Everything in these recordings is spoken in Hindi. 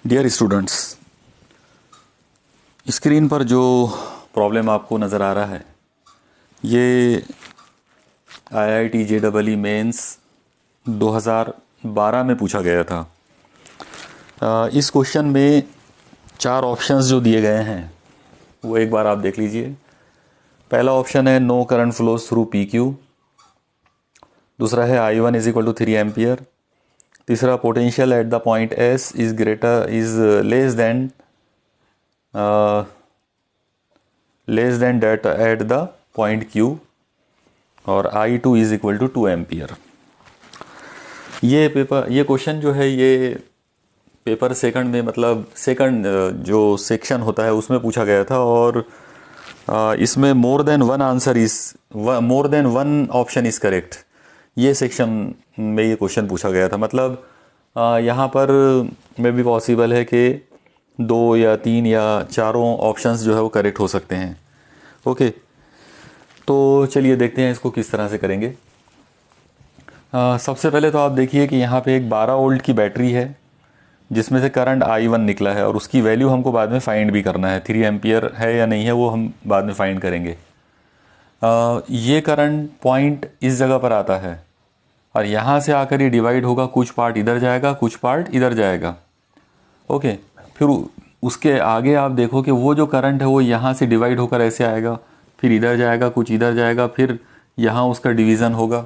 डियर स्टूडेंट्स, स्क्रीन पर जो प्रॉब्लम आपको नज़र आ रहा है ये IIT JEE मेंस 2012 में पूछा गया था। इस क्वेश्चन में 4 ऑप्शंस जो दिए गए हैं वो एक बार आप देख लीजिए। पहला ऑप्शन है no current flows through PQ। दूसरा है I1 = 3 एम्पियर। तीसरा potential at the point S is less than that at the point Q और I2 = 2 एम्पियर। ये क्वेश्चन जो है ये पेपर सेकंड में, मतलब सेकंड जो सेक्शन होता है उसमें पूछा गया था और इसमें more than one option is correct, ये सेक्शन में ये क्वेश्चन पूछा गया था। मतलब यहाँ पर में भी पॉसिबल है कि 2 या 3 या 4 ऑप्शंस जो है वो करेक्ट हो सकते हैं। ओके, तो चलिए देखते हैं इसको किस तरह से करेंगे। सबसे पहले तो आप देखिए कि यहाँ पे एक 12 वोल्ट की बैटरी है जिसमें से करंट I1 निकला है और उसकी वैल्यू हमको बाद में फाइंड भी करना है। 3 एम्पियर है या नहीं है वो हम बाद में फाइंड करेंगे। ये करंट पॉइंट इस जगह पर आता है और यहाँ से आकर ये डिवाइड होगा, कुछ पार्ट इधर जाएगा कुछ पार्ट इधर जाएगा। ओके, फिर उसके आगे आप देखो कि वो जो करंट है वो यहाँ से डिवाइड होकर ऐसे आएगा, फिर इधर जाएगा कुछ इधर जाएगा, फिर यहाँ उसका डिवीज़न होगा।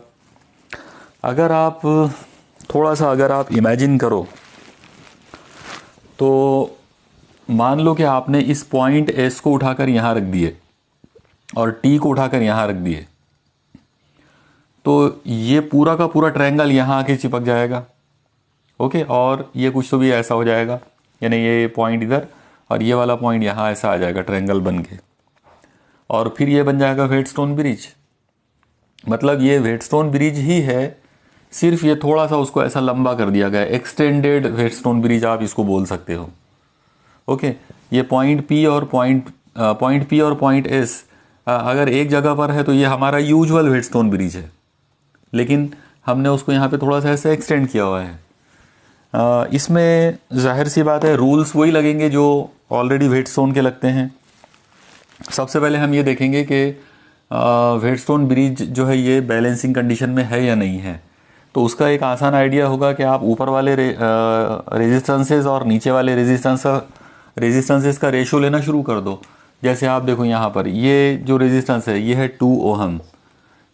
अगर आप थोड़ा सा इमेजिन करो तो मान लो कि आपने इस पॉइंट S को उठाकर यहाँ रख दिए और T को उठाकर यहाँ रख दिए, तो ये पूरा का पूरा ट्रायंगल यहाँ आके चिपक जाएगा। ओके, और ये कुछ तो भी ऐसा हो जाएगा, यानी ये पॉइंट इधर और ये वाला पॉइंट यहाँ ऐसा आ जाएगा ट्रायंगल बन के, और फिर ये बन जाएगा व्हेटस्टोन ब्रिज। मतलब ये व्हेटस्टोन ब्रिज ही है, सिर्फ ये थोड़ा सा उसको ऐसा लंबा कर दिया गया, एक्सटेंडेड व्हेटस्टोन ब्रिज आप इसको बोल सकते हो। ओके, ये पॉइंट P और पॉइंट S अगर एक जगह पर है तो ये हमारा यूजुअल व्हेटस्टोन ब्रिज है, लेकिन हमने उसको यहाँ पे थोड़ा सा ऐसे एक्सटेंड किया हुआ है। इसमें जाहिर सी बात है रूल्स वही लगेंगे जो ऑलरेडी व्हेटस्टोन के लगते हैं। सबसे पहले हम ये देखेंगे कि व्हेटस्टोन ब्रिज जो है ये बैलेंसिंग कंडीशन में है या नहीं है। तो उसका एक आसान आइडिया होगा कि आप ऊपर वाले रेजिस्टेंसेस और नीचे वाले रेजिस्टेंसेस का रेशो लेना शुरू कर दो। जैसे आप देखो यहाँ पर ये जो रेजिस्टेंस है ये है 2 ओहम,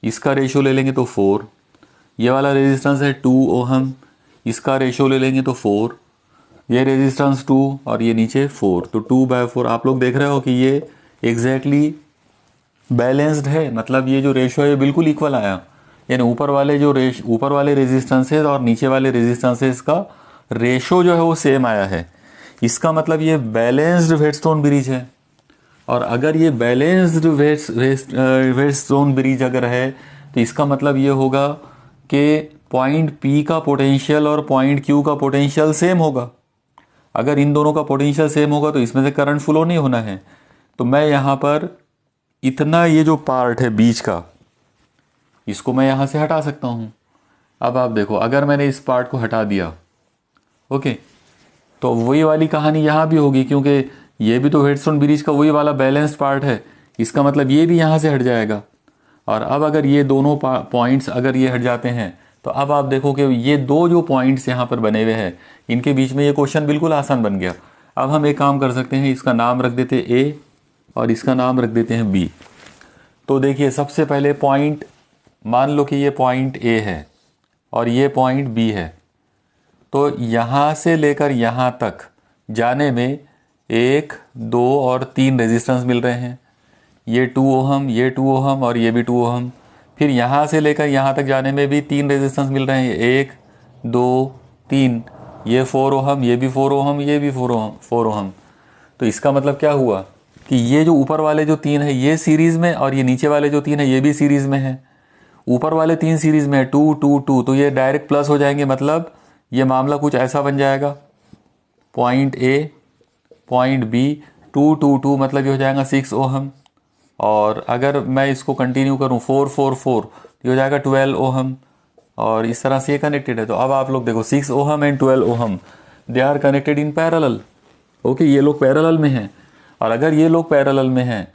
इसका रेशो ले लेंगे तो 4। ये वाला रेजिस्टेंस है 2 ओहम, इसका रेशो ले लेंगे तो 4। ये रेजिस्टेंस 2 और ये नीचे 4, तो 2/4। आप लोग देख रहे हो कि ये एग्जैक्टली बैलेंस्ड है, मतलब ये जो रेशो है बिल्कुल इक्वल आया, यानी ऊपर वाले रेजिस्टेंसेस और नीचे वाले रेजिस्टेंसेस का रेशो जो है वो सेम आया है। इसका मतलब ये बैलेंस्ड व्हेटस्टोन ब्रिज है। और अगर ये बैलेंस्ड व्हेटस्टोन ब्रिज अगर है तो इसका मतलब ये होगा कि पॉइंट P का पोटेंशियल और पॉइंट Q का पोटेंशियल सेम होगा। अगर इन दोनों का पोटेंशियल सेम होगा तो इसमें से करंट फ्लो नहीं होना है। तो मैं यहाँ पर इतना ये जो पार्ट है बीच का, इसको मैं यहाँ से हटा सकता हूँ। अब आप देखो, अगर मैंने इस पार्ट को हटा दिया, ओके, तो वही वाली कहानी यहाँ भी होगी, क्योंकि ये भी तो व्हेटस्टोन ब्रिज का वही वाला बैलेंस्ड पार्ट है। इसका मतलब ये भी यहाँ से हट जाएगा। और अब अगर ये दोनों पॉइंट्स अगर ये हट जाते हैं तो अब आप देखो कि ये दो जो पॉइंट्स यहाँ पर बने हुए हैं इनके बीच में ये क्वेश्चन बिल्कुल आसान बन गया। अब हम एक काम कर सकते हैं, इसका नाम रख देते हैं A और इसका नाम रख देते हैं B। तो देखिए, सबसे पहले पॉइंट, मान लो कि ये पॉइंट A है और ये पॉइंट B है, तो यहाँ से लेकर यहाँ तक जाने में 1, 2 और 3 रेजिस्टेंस मिल रहे हैं। ये 2 ओहम, ये 2 ओहम और ये भी 2 ओहम। फिर यहाँ से लेकर यहाँ तक जाने में भी 3 रेजिस्टेंस मिल रहे हैं, 1, 2, 3। ये 4 ओहम, ये भी 4 ओहम, ये भी 4 ओहम। तो इसका मतलब क्या हुआ कि ये जो ऊपर वाले जो 3 है ये सीरीज़ में और ये नीचे वाले जो 3 है ये भी सीरीज़ में है। ऊपर वाले 3 सीरीज़ में है 2, 2, 2, तो ये डायरेक्ट प्लस हो जाएंगे। मतलब ये मामला कुछ ऐसा बन जाएगा, पॉइंट A पॉइंट B 2, 2, 2, मतलब ये हो जाएगा 6 ओहम। और अगर मैं इसको कंटिन्यू करूँ 4, 4, 4, ये हो जाएगा 12 ओहम। और इस तरह से ये कनेक्टेड है। तो अब आप लोग देखो 6 ohm and 12 ohm, they are connected in parallel. Okay, ये लोग पैरेलल में हैं, और अगर ये लोग पैरेलल में हैं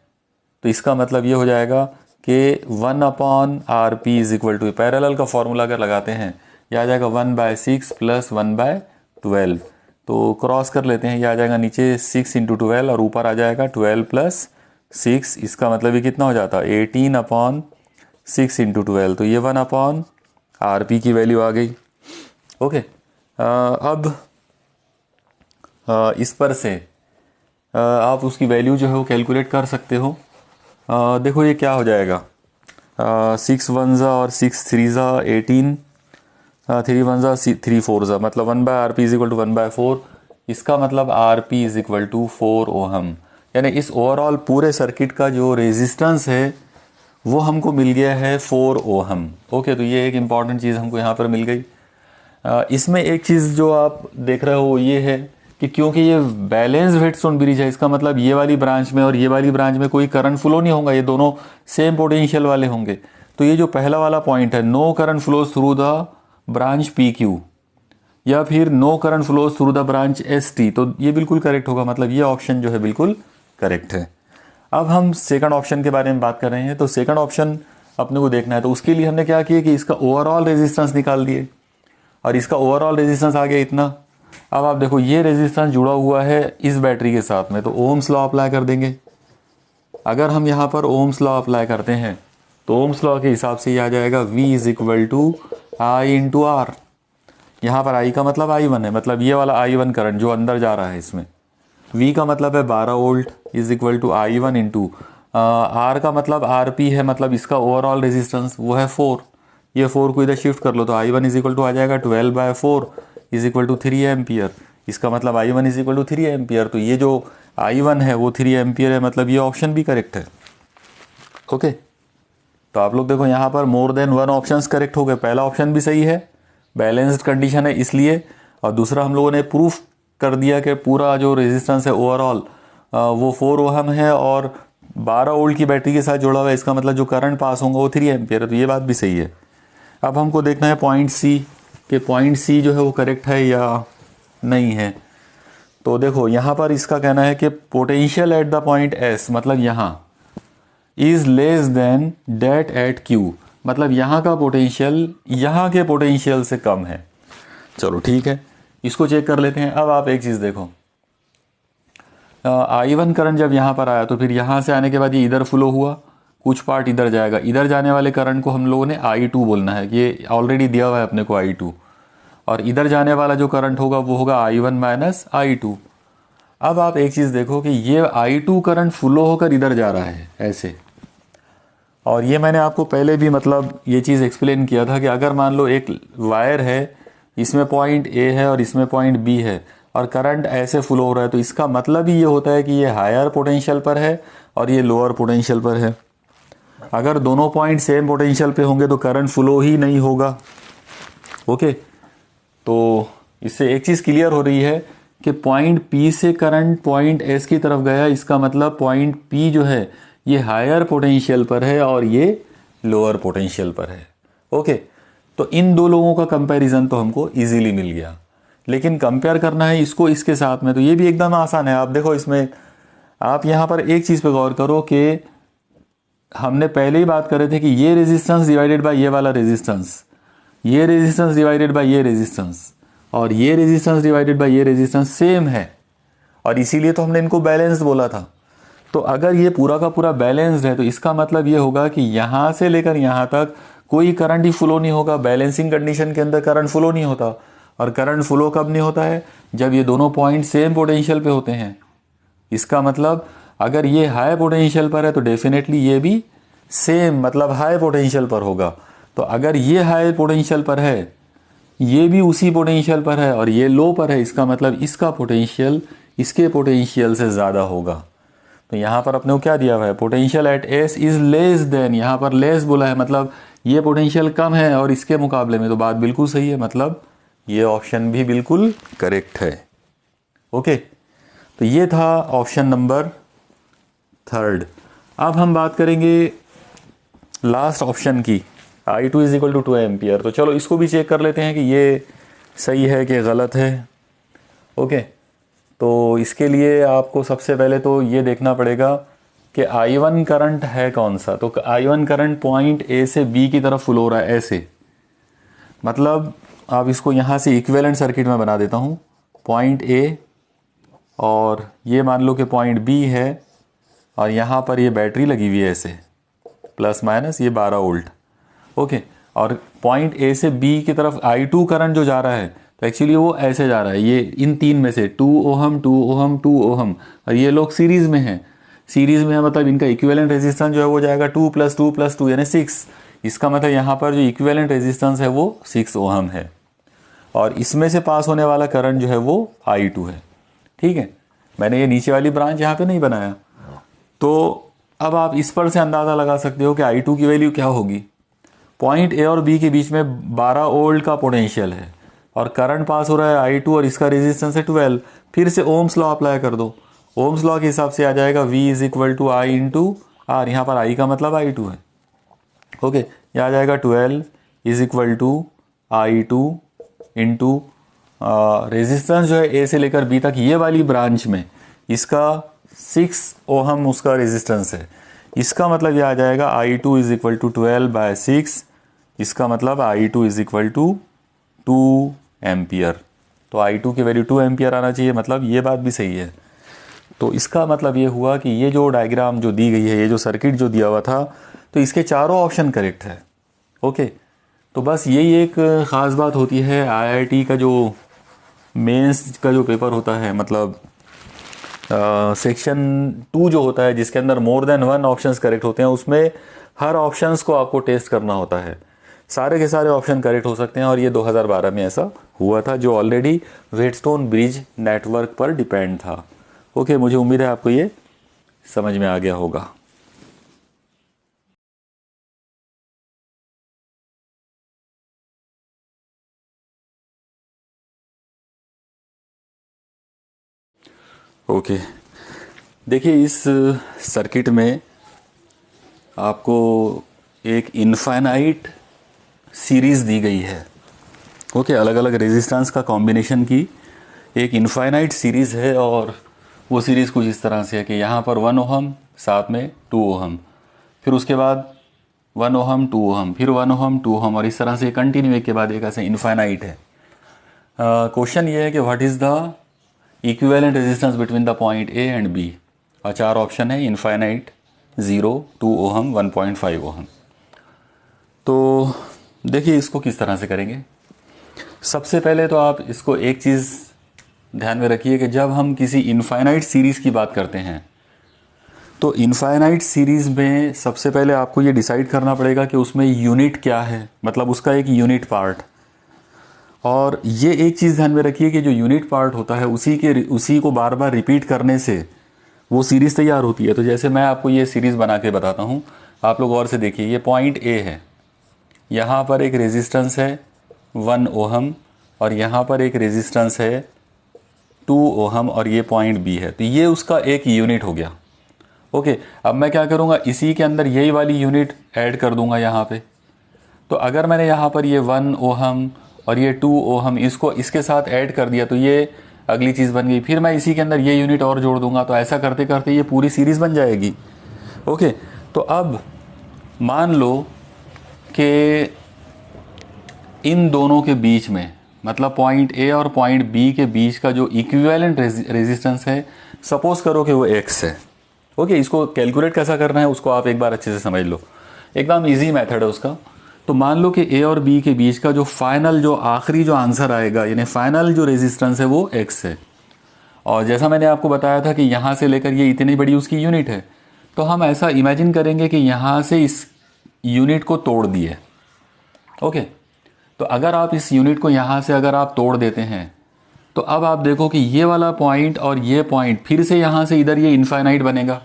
तो इसका मतलब ये हो जाएगा कि 1/RP is equal to, parallel का फॉर्मूला अगर लगाते हैं यह आ जाएगा 1/6 प्लस 1/12। तो क्रॉस कर लेते हैं, यह आ जाएगा नीचे 6 × 12 और ऊपर आ जाएगा 12 + 6। इसका मतलब ये कितना हो जाता है 18/6 × 12। तो ये 1/RP की वैल्यू आ गई। ओके, अब इस पर से आप उसकी वैल्यू जो है वो कैलकुलेट कर सकते हो। देखो ये क्या हो जाएगा, 6 1 और 6 3 18, 3 1 3 4 मतलब 1/RP इज इक्वल टू 1/4। इसका मतलब RP is equal to 4 ohm, यानी इस ओवरऑल पूरे सर्किट का जो रेजिस्टेंस है वो हमको मिल गया है 4 ओहम। ओके, तो ये एक इम्पॉर्टेंट चीज़ हमको यहाँ पर मिल गई। इसमें एक चीज़ जो आप देख रहे हो ये है कि क्योंकि ये बैलेंस वेटस्टोन ब्रिज है, इसका मतलब ये वाली ब्रांच में और ये वाली ब्रांच में कोई करंट फ्लो नहीं होगा, ये दोनों सेम पोटेंशियल वाले होंगे। तो ये जो पहला वाला पॉइंट है, no current flows through the branch PQ, या फिर no current flows through the branch ST, तो ये बिल्कुल करेक्ट होगा, मतलब ये ऑप्शन जो है बिल्कुल करेक्ट है। अब हम सेकंड ऑप्शन के बारे में बात कर रहे हैं, तो सेकंड ऑप्शन अपने को देखना है, तो उसके लिए हमने क्या किया कि इसका ओवरऑल रेजिस्टेंस निकाल दिए, और इसका ओवरऑल रेजिस्टेंस आ गया इतना। अब आप देखो ये रेजिस्टेंस जुड़ा हुआ है इस बैटरी के साथ में, तो ओम्स लॉ अप्लाई कर देंगे। अगर हम यहाँ पर ओम्स लॉ अप्लाई करते हैं तो ओम्स लॉ के हिसाब से ये आ जाएगा V is equal to I × R। यहाँ पर I का मतलब I1 है, मतलब ये वाला I1 करंट जो अंदर जा रहा है इसमें। V का मतलब है 12 volt is equal to I1 × R का मतलब RP है, मतलब इसका ओवरऑल रेजिस्टेंस वो है 4। ये 4 को इधर शिफ्ट कर लो तो I1 इज इक्वल टू आ जाएगा 12/4 इज इक्वल टू 3 एम्पियर। इसका मतलब I1 is equal to 3 ampere. तो ये जो I1 है वो 3 एम्पियर है, मतलब ये ऑप्शन भी करेक्ट है। ओके, तो आप लोग देखो यहाँ पर मोर देन 1 ऑप्शंस करेक्ट हो गए। पहला ऑप्शन भी सही है, बैलेंस्ड कंडीशन है इसलिए, और दूसरा हम लोगों ने प्रूफ कर दिया कि पूरा जो रेजिस्टेंस है ओवरऑल वो 4 ओहम है और 12 वोल्ट की बैटरी के साथ जुड़ा हुआ है, इसका मतलब जो करंट पास होगा वो 3 एम्पियर है। तो ये बात भी सही है। अब हमको देखना है पॉइंट C, कि पॉइंट C जो है वो करेक्ट है या नहीं है। तो देखो यहाँ पर इसका कहना है कि potential at the point S, मतलब यहाँ is less than that at Q, मतलब यहाँ का पोटेंशियल यहाँ के पोटेंशियल से कम है। चलो ठीक है, इसको चेक कर लेते हैं। अब आप एक चीज़ देखो, I1 करंट जब यहाँ पर आया तो फिर यहाँ से आने के बाद ये इधर फ्लो हुआ, कुछ पार्ट इधर जाएगा, इधर जाने वाले करंट को हम लोगों ने I2 बोलना है, ये ऑलरेडी दिया हुआ है अपने को I2, और इधर जाने वाला जो करंट होगा वो होगा I1 - I2। अब आप एक चीज़ देखो कि ये I2 करंट फ्लो होकर इधर जा रहा है ऐसे, और ये मैंने आपको पहले भी मतलब ये चीज़ एक्सप्लेन किया था कि अगर मान लो एक वायर है, इसमें पॉइंट A है और इसमें पॉइंट B है, और करंट ऐसे फ्लो हो रहा है, तो इसका मतलब ही ये होता है कि ये हायर पोटेंशियल पर है और ये लोअर पोटेंशियल पर है। अगर दोनों पॉइंट सेम पोटेंशियल पे होंगे तो करंट फ्लो ही नहीं होगा। ओके, तो इससे एक चीज़ क्लियर हो रही है कि पॉइंट P से करंट पॉइंट S की तरफ गया, इसका मतलब पॉइंट P जो है ये हायर पोटेंशियल पर है और ये लोअर पोटेंशियल पर है। ओके, तो इन दो लोगों का कंपैरिजन तो हमको इजीली मिल गया, लेकिन कंपेयर करना है इसको इसके साथ में, तो ये भी एकदम आसान है। आप देखो इसमें आप यहाँ पर एक चीज़ पे गौर करो कि हमने पहले ही बात कर रहे थे कि ये रेजिस्टेंस डिवाइडेड बाय ये वाला रेजिस्टेंस, ये रेजिस्टेंस डिवाइडेड बाय ये रेजिस्टेंस, और ये रेजिस्टेंस डिवाइडेड बाय ये रेजिस्टेंस सेम है, और इसीलिए तो हमने इनको बैलेंस्ड बोला था। तो अगर ये पूरा का पूरा बैलेंस्ड है तो इसका मतलब ये होगा कि यहाँ से लेकर यहाँ तक कोई करंट ही फ्लो नहीं होगा। बैलेंसिंग कंडीशन के अंदर करंट फ्लो नहीं होता, और करंट फ्लो कब नहीं होता है, जब ये दोनों पॉइंट सेम पोटेंशियल पे होते हैं। इसका मतलब अगर ये हाई पोटेंशियल पर है तो डेफिनेटली ये भी सेम मतलब हाई पोटेंशियल पर होगा। तो अगर ये हाई पोटेंशियल पर है, ये भी उसी पोटेंशियल पर है, और ये लो पर है, इसका मतलब इसका पोटेंशियल इसके पोटेंशियल से ज़्यादा होगा। तो यहाँ पर अपने को क्या दिया हुआ है, potential at S is less then, यहाँ पर लेस बोला है, मतलब ये पोटेंशियल कम है और इसके मुकाबले में, तो बात बिल्कुल सही है, मतलब ये ऑप्शन भी बिल्कुल करेक्ट है। ओके, तो ये था ऑप्शन नंबर 3। अब हम बात करेंगे लास्ट ऑप्शन की, I2 is equal to 2 ampere. तो चलो इसको भी चेक कर लेते हैं कि ये सही है कि गलत है। ओके, तो इसके लिए आपको सबसे पहले तो ये देखना पड़ेगा कि I1 करंट है कौन सा। तो I1 करंट पॉइंट ए से बी की तरफ फ्लो हो रहा है ऐसे, मतलब आप इसको यहाँ से इक्विवेलेंट सर्किट में बना देता हूँ। पॉइंट ए और ये मान लो कि पॉइंट बी है, और यहाँ पर ये बैटरी लगी हुई है ऐसे, प्लस माइनस ये 12 वोल्ट। ओके, और पॉइंट ए से बी की तरफ I2 करंट जो जा रहा है, तो एक्चुअली वो ऐसे जा रहा है, ये इन तीन में से 2 ओहम 2 ओहम 2 ओहम, और ये लोग सीरीज में हैं। सीरीज में है मतलब इनका इक्विवेलेंट रेजिस्टेंस जो है वो जाएगा 2 + 2 + 2 यानी 6। इसका मतलब यहाँ पर जो इक्विवेलेंट रेजिस्टेंस है वो 6 ओहम है, और इसमें से पास होने वाला करंट जो है वो I2 है। ठीक है, मैंने ये नीचे वाली ब्रांच यहाँ पे नहीं बनाया। तो अब आप इस पर से अंदाज़ा लगा सकते हो कि I2 की वैल्यू क्या होगी। पॉइंट ए और बी के बीच में 12 वोल्ट का पोटेंशियल है, और करंट पास हो रहा है I2, और इसका रेजिस्टेंस है 12। फिर से ओम्स लॉ अप्लाई कर दो। ओम्स लॉ के हिसाब से आ जाएगा V = I × R। यहाँ पर I का मतलब I2 है। ओके, ये आ जाएगा 12 = I2 × रेजिस्टेंस जो है ए से लेकर बी तक, ये वाली ब्रांच में इसका 6 ओहम उसका रेजिस्टेंस है। इसका मतलब ये आ जाएगा I2 = 12/6। इसका मतलब I2 = 2 एम्पियर। तो I2 की वैल्यू 2 एम्पियर आना चाहिए, मतलब ये बात भी सही है। तो इसका मतलब ये हुआ कि ये जो डायग्राम जो दी गई है, ये जो सर्किट जो दिया हुआ था, तो इसके चारों ऑप्शन करेक्ट है। ओके, तो बस यही एक ख़ास बात होती है IIT का जो मेंस का जो पेपर होता है, मतलब सेक्शन 2 जो होता है, जिसके अंदर मोर देन 1 ऑप्शंस करेक्ट होते हैं, उसमें हर ऑप्शंस को आपको टेस्ट करना होता है। सारे के सारे ऑप्शन करेक्ट हो सकते हैं, और ये 2012 में ऐसा हुआ था, जो ऑलरेडी व्हेटस्टोन ब्रिज नेटवर्क पर डिपेंड था। ओके, मुझे उम्मीद है आपको ये समझ में आ गया होगा। ओके, देखिए इस सर्किट में आपको एक इनफाइनाइट सीरीज़ दी गई है। ओके, अलग अलग रेजिस्टेंस का कॉम्बिनेशन की एक इनफाइनाइट सीरीज़ है, और वो सीरीज़ कुछ इस तरह से है कि यहाँ पर 1 ओहम, साथ में 2 ओहम, फिर उसके बाद 1 ओहम 2 ओहम, फिर 1 ओहम 2 ओहम, और इस तरह से कंटिन्यू एक के बाद एक ऐसे इनफाइनाइट है। क्वेश्चन ये है कि what is the equivalent resistance between the point A and B, और 4 ऑप्शन है: इनफाइनाइट, 0, 2 ओहम, 1.5 ओहम। तो देखिए इसको किस तरह से करेंगे। सबसे पहले तो आप इसको एक चीज़ ध्यान में रखिए कि जब हम किसी इनफाइनाइट सीरीज़ की बात करते हैं, तो इनफाइनाइट सीरीज़ में सबसे पहले आपको ये डिसाइड करना पड़ेगा कि उसमें यूनिट क्या है, मतलब उसका एक यूनिट पार्ट। और ये एक चीज़ ध्यान में रखिए कि जो यूनिट पार्ट होता है उसी को बार बार रिपीट करने से वो सीरीज़ तैयार होती है। तो जैसे मैं आपको ये सीरीज़ बना के बताता हूँ, आप लोग और से देखिए। ये पॉइंट ए है, यहाँ पर एक रेजिस्टेंस है 1 ओहम, और यहाँ पर एक रेजिस्टेंस है 2 ओहम, और ये पॉइंट बी है। तो ये उसका एक यूनिट हो गया। ओके, अब मैं क्या करूँगा, इसी के अंदर यही वाली यूनिट ऐड कर दूंगा यहाँ पे। तो अगर मैंने यहाँ पर ये 1 ओहम और ये 2 ओहम इसको इसके साथ ऐड कर दिया, तो ये अगली चीज़ बन गई। फिर मैं इसी के अंदर ये यूनिट और जोड़ दूंगा, तो ऐसा करते करते ये पूरी सीरीज़ बन जाएगी। ओके, तो अब मान लो कि इन दोनों के बीच में, मतलब पॉइंट ए और पॉइंट बी के बीच का जो इक्विवेलेंट रेजिस्टेंस है, सपोज करो कि वो x है। ओके, इसको कैलकुलेट कैसा करना है उसको आप एक बार अच्छे से समझ लो, एकदम इजी मेथड है उसका। तो मान लो कि ए और बी के बीच का जो फाइनल, जो आखिरी जो आंसर आएगा, यानी फाइनल जो रेजिस्टेंस है वो x है। और जैसा मैंने आपको बताया था कि यहाँ से लेकर ये इतनी बड़ी उसकी यूनिट है, तो हम ऐसा इमेजिन करेंगे कि यहाँ से इस यूनिट को तोड़ दिए। ओके, तो अगर आप इस यूनिट को यहाँ से अगर आप तोड़ देते हैं, तो अब आप देखो कि ये वाला पॉइंट और ये पॉइंट फिर से यहाँ से इधर ये इनफाइनाइट बनेगा।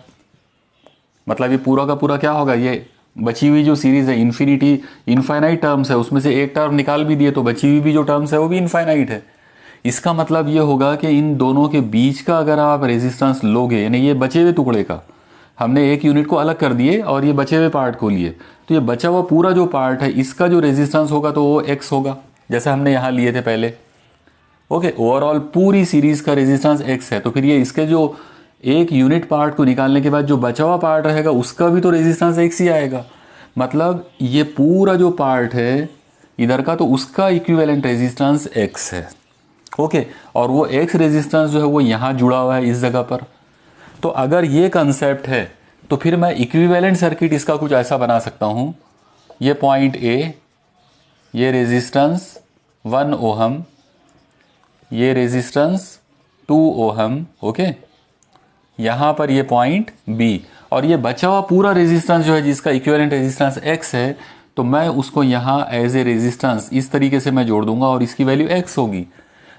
मतलब ये पूरा का पूरा क्या होगा, ये बची हुई जो सीरीज़ है इन्फिनिटी, इनफाइनाइट टर्म्स है, उसमें से एक टर्म निकाल भी दिए तो बची हुई भी जो टर्म्स है वो भी इनफाइनाइट है। इसका मतलब ये होगा कि इन दोनों के बीच का अगर आप रेजिस्टेंस लोगे, यानी ये बचे हुए टुकड़े का, हमने एक यूनिट को अलग कर दिए और ये बचे हुए पार्ट को लिए, तो ये बचा हुआ पूरा जो पार्ट है इसका जो रेजिस्टेंस होगा तो वो x होगा, जैसे हमने यहाँ लिए थे पहले। ओके, ओवरऑल पूरी सीरीज का रेजिस्टेंस x है, तो फिर ये इसके जो एक यूनिट पार्ट को निकालने के बाद जो बचा हुआ पार्ट रहेगा उसका भी तो रेजिस्टेंस x ही आएगा। मतलब ये पूरा जो पार्ट है इधर का, तो उसका इक्विवेलेंट रेजिस्टेंस x है। ओके, और वो x रेजिस्टेंस जो है वो यहाँ जुड़ा हुआ है इस जगह पर। तो अगर ये कंसेप्ट है तो फिर मैं इक्विवेलेंट सर्किट इसका कुछ ऐसा बना सकता हूँ, ये पॉइंट A, ये रेजिस्टेंस 1 ओहम, ये रेजिस्टेंस 2 ओहम, ओके, यहाँ पर ये पॉइंट B, और ये बचा हुआ पूरा रेजिस्टेंस जो है जिसका इक्विवेलेंट रेजिस्टेंस x है, तो मैं उसको यहाँ एज ए रेजिस्टेंस इस तरीके से मैं जोड़ दूंगा और इसकी वैल्यू x होगी।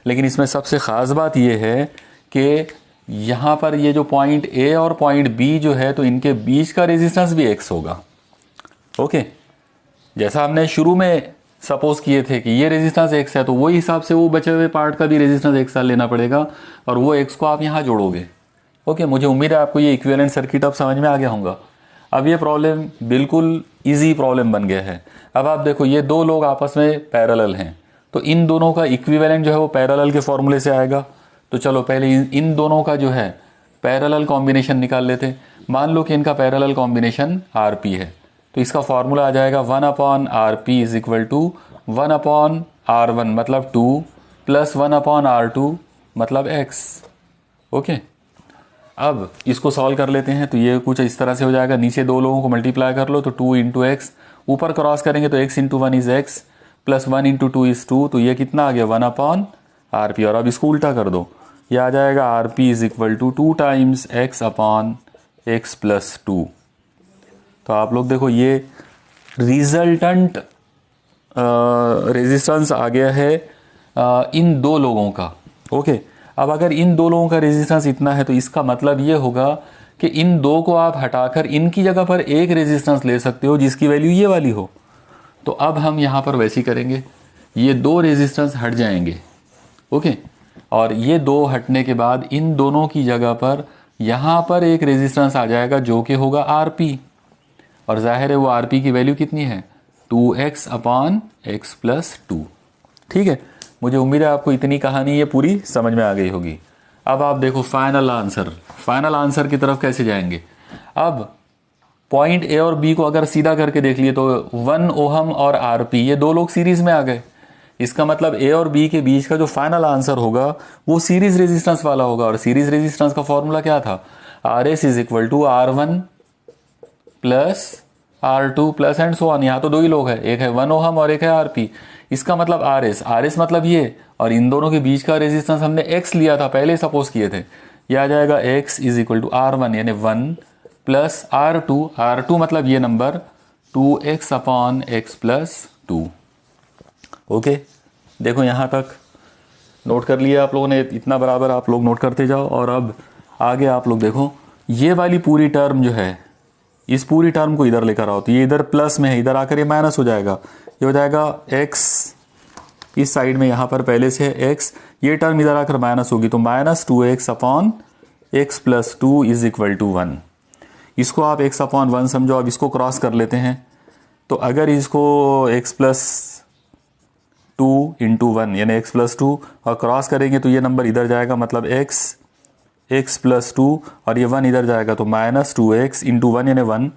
लेकिन इसमें सबसे ख़ास बात ये है कि यहाँ पर ये जो पॉइंट A और पॉइंट B जो है, तो इनके बीच का रेजिस्टेंस भी x होगा। ओके, जैसा हमने शुरू में सपोज किए थे कि ये रेजिस्टेंस x है, तो वही हिसाब से वो बचे हुए पार्ट का भी रेजिस्टेंस x लेना पड़ेगा और वो x को आप यहाँ जोड़ोगे। ओके, मुझे उम्मीद है आपको ये इक्विवेलेंट सर्किट अब समझ में आ गया होगा। अब ये प्रॉब्लम बिल्कुल इजी प्रॉब्लम बन गया है। अब आप देखो, ये दो लोग आपस में पैरेलल हैं, तो इन दोनों का इक्विवेलेंट जो है वो पैरेलल के फॉर्मूले से आएगा। तो चलो पहले इन दोनों का जो है पैरेलल कॉम्बिनेशन निकाल लेते हैं। मान लो कि इनका पैरेलल कॉम्बिनेशन RP है, तो इसका फॉर्मूला आ जाएगा 1/RP is equal to 1/R1 मतलब 2 प्लस 1/R2 मतलब x। ओके, अब इसको सॉल्व कर लेते हैं। तो ये कुछ इस तरह से हो जाएगा, नीचे दो लोगों को मल्टीप्लाई कर लो तो 2 इंटू एक्स, ऊपर क्रॉस करेंगे तो x into 1 is x plus 1 into 2 is 2, तो ये कितना आ गया 1/RP। और अब इसको उल्टा कर दो, ये आ जाएगा RP is equal to 2 times x/x plus 2। तो आप लोग देखो ये रिजल्टेंट रेजिस्टेंस आ गया है इन दो लोगों का। ओके, अब अगर इन दो लोगों का रेजिस्टेंस इतना है तो इसका मतलब ये होगा कि इन दो को आप हटाकर इनकी जगह पर एक रेजिस्टेंस ले सकते हो जिसकी वैल्यू ये वाली हो। तो अब हम यहाँ पर वैसे ही करेंगे, ये दो रेजिस्टेंस हट जाएंगे। ओके, और ये दो हटने के बाद इन दोनों की जगह पर यहाँ पर एक रेजिस्टेंस आ जाएगा जो कि होगा RP, और जाहिर है वो RP की वैल्यू कितनी है 2x/x प्लस 2। ठीक है, मुझे उम्मीद है आपको इतनी कहानी ये पूरी समझ में आ गई होगी। अब आप देखो फाइनल आंसर की तरफ कैसे जाएंगे। अब पॉइंट A और B को अगर सीधा करके देख लिए तो 1 ओहम और RP ये दो लोग सीरीज में आ गए। इसका मतलब A और B के बीच का जो फाइनल आंसर होगा वो सीरीज रेजिस्टेंस वाला होगा, और सीरीज रेजिस्टेंस का फॉर्मूला क्या था RS is equal to R1 plus R2 plus and so on. यहाँ तो दो ही लोग हैं, एक है 1 ओहम और एक है RP। इसका मतलब RS मतलब ये, और इन दोनों के बीच का रेजिस्टेंस हमने x लिया था, पहले सपोज किए थे। ये आ जाएगा x is equal to R1 यानी 1 प्लस R2 मतलब ये नंबर 2x/x प्लस 2। ओके, देखो यहाँ तक नोट कर लिया आप लोगों ने, इतना बराबर आप लोग नोट करते जाओ। और अब आगे आप लोग देखो, ये वाली पूरी टर्म जो है, इस पूरी टर्म को इधर लेकर आओ, तो ये इधर प्लस में है, इधर आकर ये माइनस हो जाएगा। ये हो जाएगा x, इस साइड में यहाँ पर पहले से है x, ये टर्म इधर आकर माइनस होगी, तो -2x/x plus 2 is equal to 1। इसको आप x/1 समझो। अब इसको क्रॉस कर लेते हैं, तो अगर इसको x प्लस 2 इंटू 1 यानी x प्लस 2 और क्रॉस करेंगे तो ये नंबर इधर जाएगा, मतलब x प्लस 2, और ये 1 इधर जाएगा, तो -2x इंटू 1 यानी 1,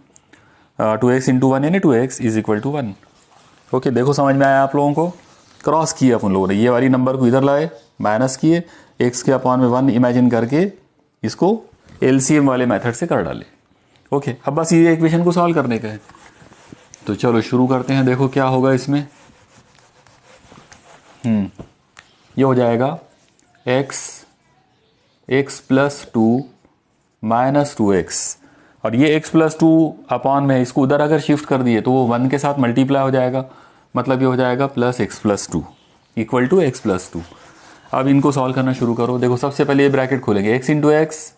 2x इंटू 1 यानी 2x is equal to 1। Okay, देखो समझ में आया आप लोगों को। क्रॉस किया अपन लोगों ने, ये वाली नंबर को इधर लाए, माइनस किए, x के अपॉन में 1 इमेजिन करके इसको LCM वाले मेथड से कर डाले। ओके, अब बस ये इक्वेशन को सॉल्व करने का है। तो चलो शुरू करते हैं। देखो क्या होगा इसमें। ये हो जाएगा x प्लस 2 माइनस 2x, और ये x प्लस 2 अपॉन में इसको उधर अगर शिफ्ट कर दिए तो वो 1 के साथ मल्टीप्लाई हो जाएगा, मतलब ये हो जाएगा plus x plus 2 equal to x plus 2। अब इनको सॉल्व करना शुरू करो। देखो सबसे पहले ये ब्रैकेट खोलेंगे, x into x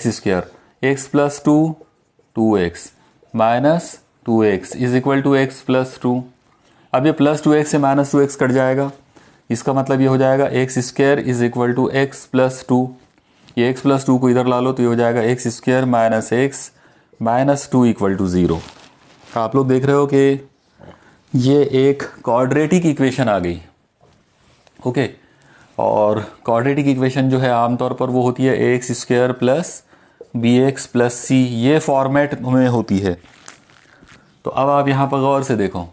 square, x plus 2 2x minus 2x is equal to x plus 2। अब ये प्लस 2x से माइनस 2x कट जाएगा, इसका मतलब ये हो जाएगा x square is equal to x plus 2। ये x प्लस 2 को इधर ला लो तो ये हो जाएगा x square minus x minus 2 equal to 0। आप लोग देख रहे हो कि ये एक क्वाड्रेटिक इक्वेशन आ गई। ओके, और क्वाड्रेटिक इक्वेशन जो है आमतौर पर वो होती है a x square plus b x plus c, ये फॉर्मेट में होती है। तो अब आप यहाँ पर गौर से देखो,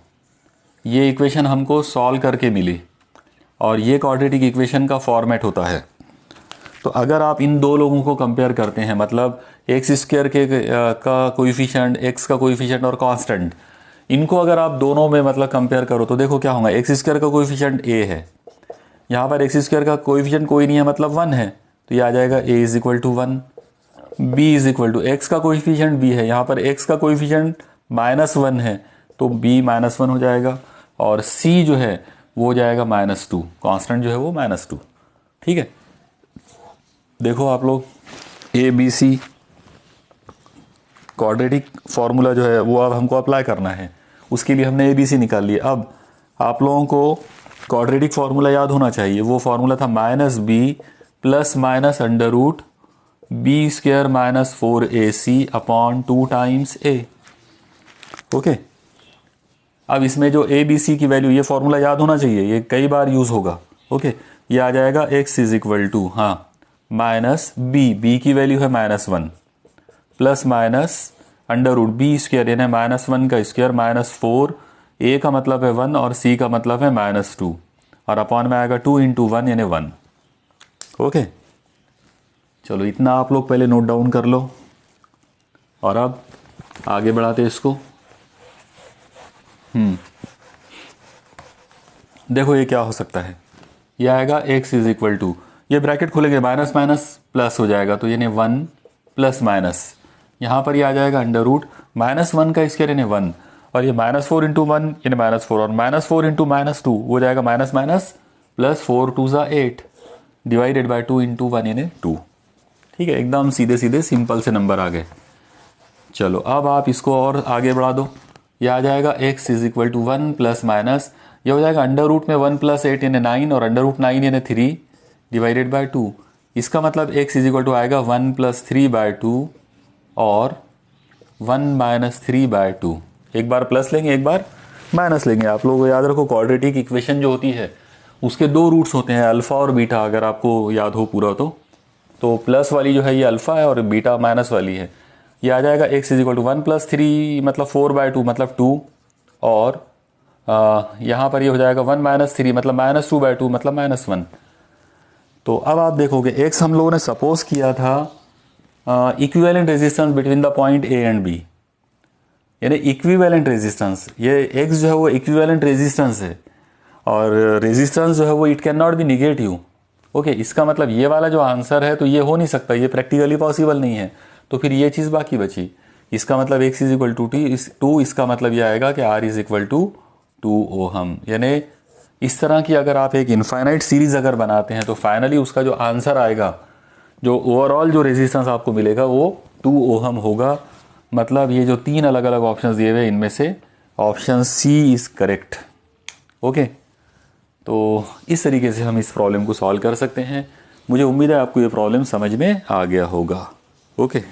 ये इक्वेशन हमको सॉल्व करके मिली और ये क्वाड्रेटिक इक्वेशन का फॉर्मेट होता है। तो अगर आप इन दो लोगों को कंपेयर करते हैं, मतलब एक्स स्क्वायर का कोएफिशिएंट, एक्स का कोएफिशिएंट और कांस्टेंट, इनको अगर आप दोनों में मतलब कंपेयर करो तो देखो क्या होगा। एक्स स्क्वायर का कोएफिशिएंट ए है, यहाँ पर एक्स स्क्वायर का कोएफिशिएंट कोई नहीं है मतलब 1 है, तो ये आ जाएगा a is equal to 1। b is equal to x का कोएफिशिएंट b है, यहाँ पर x का कोएफिशिएंट -1 है तो b -1 हो जाएगा। और c जो है वो हो जाएगा -2, कांस्टेंट जो है वो -2। ठीक है, देखो आप लोग A B C quadratic formula जो है वो अब हमको अप्लाई करना है, उसके लिए हमने ए बी सी निकाल लिया। अब आप लोगों को क्वाड्रेटिक फार्मूला याद होना चाहिए, वो फार्मूला था -b plus minus under root B square -4ac upon 2 times a। Okay, अब इसमें जो ए बी सी की वैल्यू, ये फार्मूला याद होना चाहिए, ये कई बार यूज होगा। ओके, ये आ जाएगा x is equal to minus B की वैल्यू है -1 plus minus under root B square यानी -1 का स्क्वायर -4, a का मतलब है 1 और c का मतलब है -2 और अपॉन में आएगा 2 इंटू 1 यानी 1। ओके, चलो इतना आप लोग पहले नोट डाउन कर लो और अब आगे बढ़ाते इसको। देखो ये क्या हो सकता है, ये आएगा x इज इक्वल टू, ये ब्रैकेट खुलेंगे माइनस माइनस प्लस हो जाएगा तो यानी 1 प्लस माइनस, यहाँ पर ये आ जाएगा अंडर रूट -1 का स्क्वायर यानी 1 और ये -4 इंटू 1 यानी -4 और -4 इंटू -2 वो जाएगा माइनस माइनस प्लस 4 2 ज़ा 8 डिवाइडेड बाई 2 इंटू 1 यानी 2। ठीक है, एकदम सीधे सीधे सिंपल से नंबर आ गए। चलो अब आप इसको और आगे बढ़ा दो, ये आ जाएगा x is equal to 1 plus minus, ये हो जाएगा अंडर रूट में 1 प्लस 8 यानी 9 और अंडर रूट 9 यानी 3 डिवाइडेड बाई 2। इसका मतलब x इज इक्वल टू आएगा 1 प्लस 3 बाई 2 और 1 माइनस 3 बाई 2। एक बार प्लस लेंगे एक बार माइनस लेंगे। आप लोग याद रखो क्वाड्रेटिक इक्वेशन जो होती है उसके दो रूट्स होते हैं, अल्फा और बीटा, अगर आपको याद हो पूरा तो प्लस वाली जो है ये अल्फा है और बीटा माइनस वाली है। ये आ जाएगा x is equal to 1 plus 3 मतलब 4 बाई 2 मतलब 2 और यहाँ पर ये हो जाएगा 1 माइनस 3 मतलब -2 बाई 2 मतलब -1। तो अब आप देखोगे x हम लोगों ने सपोज किया था equivalent resistance between the point a and b, यानी इक्विवेलेंट रेजिस्टेंस, ये x जो है वो इक्विवेलेंट रेजिस्टेंस है और रेजिस्टेंस जो है वो it can not be negative. Okay, इसका मतलब ये वाला जो आंसर है तो ये हो नहीं सकता, ये प्रैक्टिकली पॉसिबल नहीं है, तो फिर ये चीज़ बाकी बची। इसका मतलब x इज इक्वल टू 2, इसका मतलब ये आएगा कि r is equal to 2 ohm. यानी इस तरह की अगर आप एक इनफाइनाइट सीरीज अगर बनाते हैं तो फाइनली उसका जो आंसर आएगा, जो ओवरऑल जो रेजिस्टेंस आपको मिलेगा वो 2 ओहम होगा। मतलब ये जो 3 अलग अलग ऑप्शंस दिए हुए इनमें से option C is correct. Okay, तो इस तरीके से हम इस प्रॉब्लम को सॉल्व कर सकते हैं। मुझे उम्मीद है आपको ये प्रॉब्लम समझ में आ गया होगा। ओके,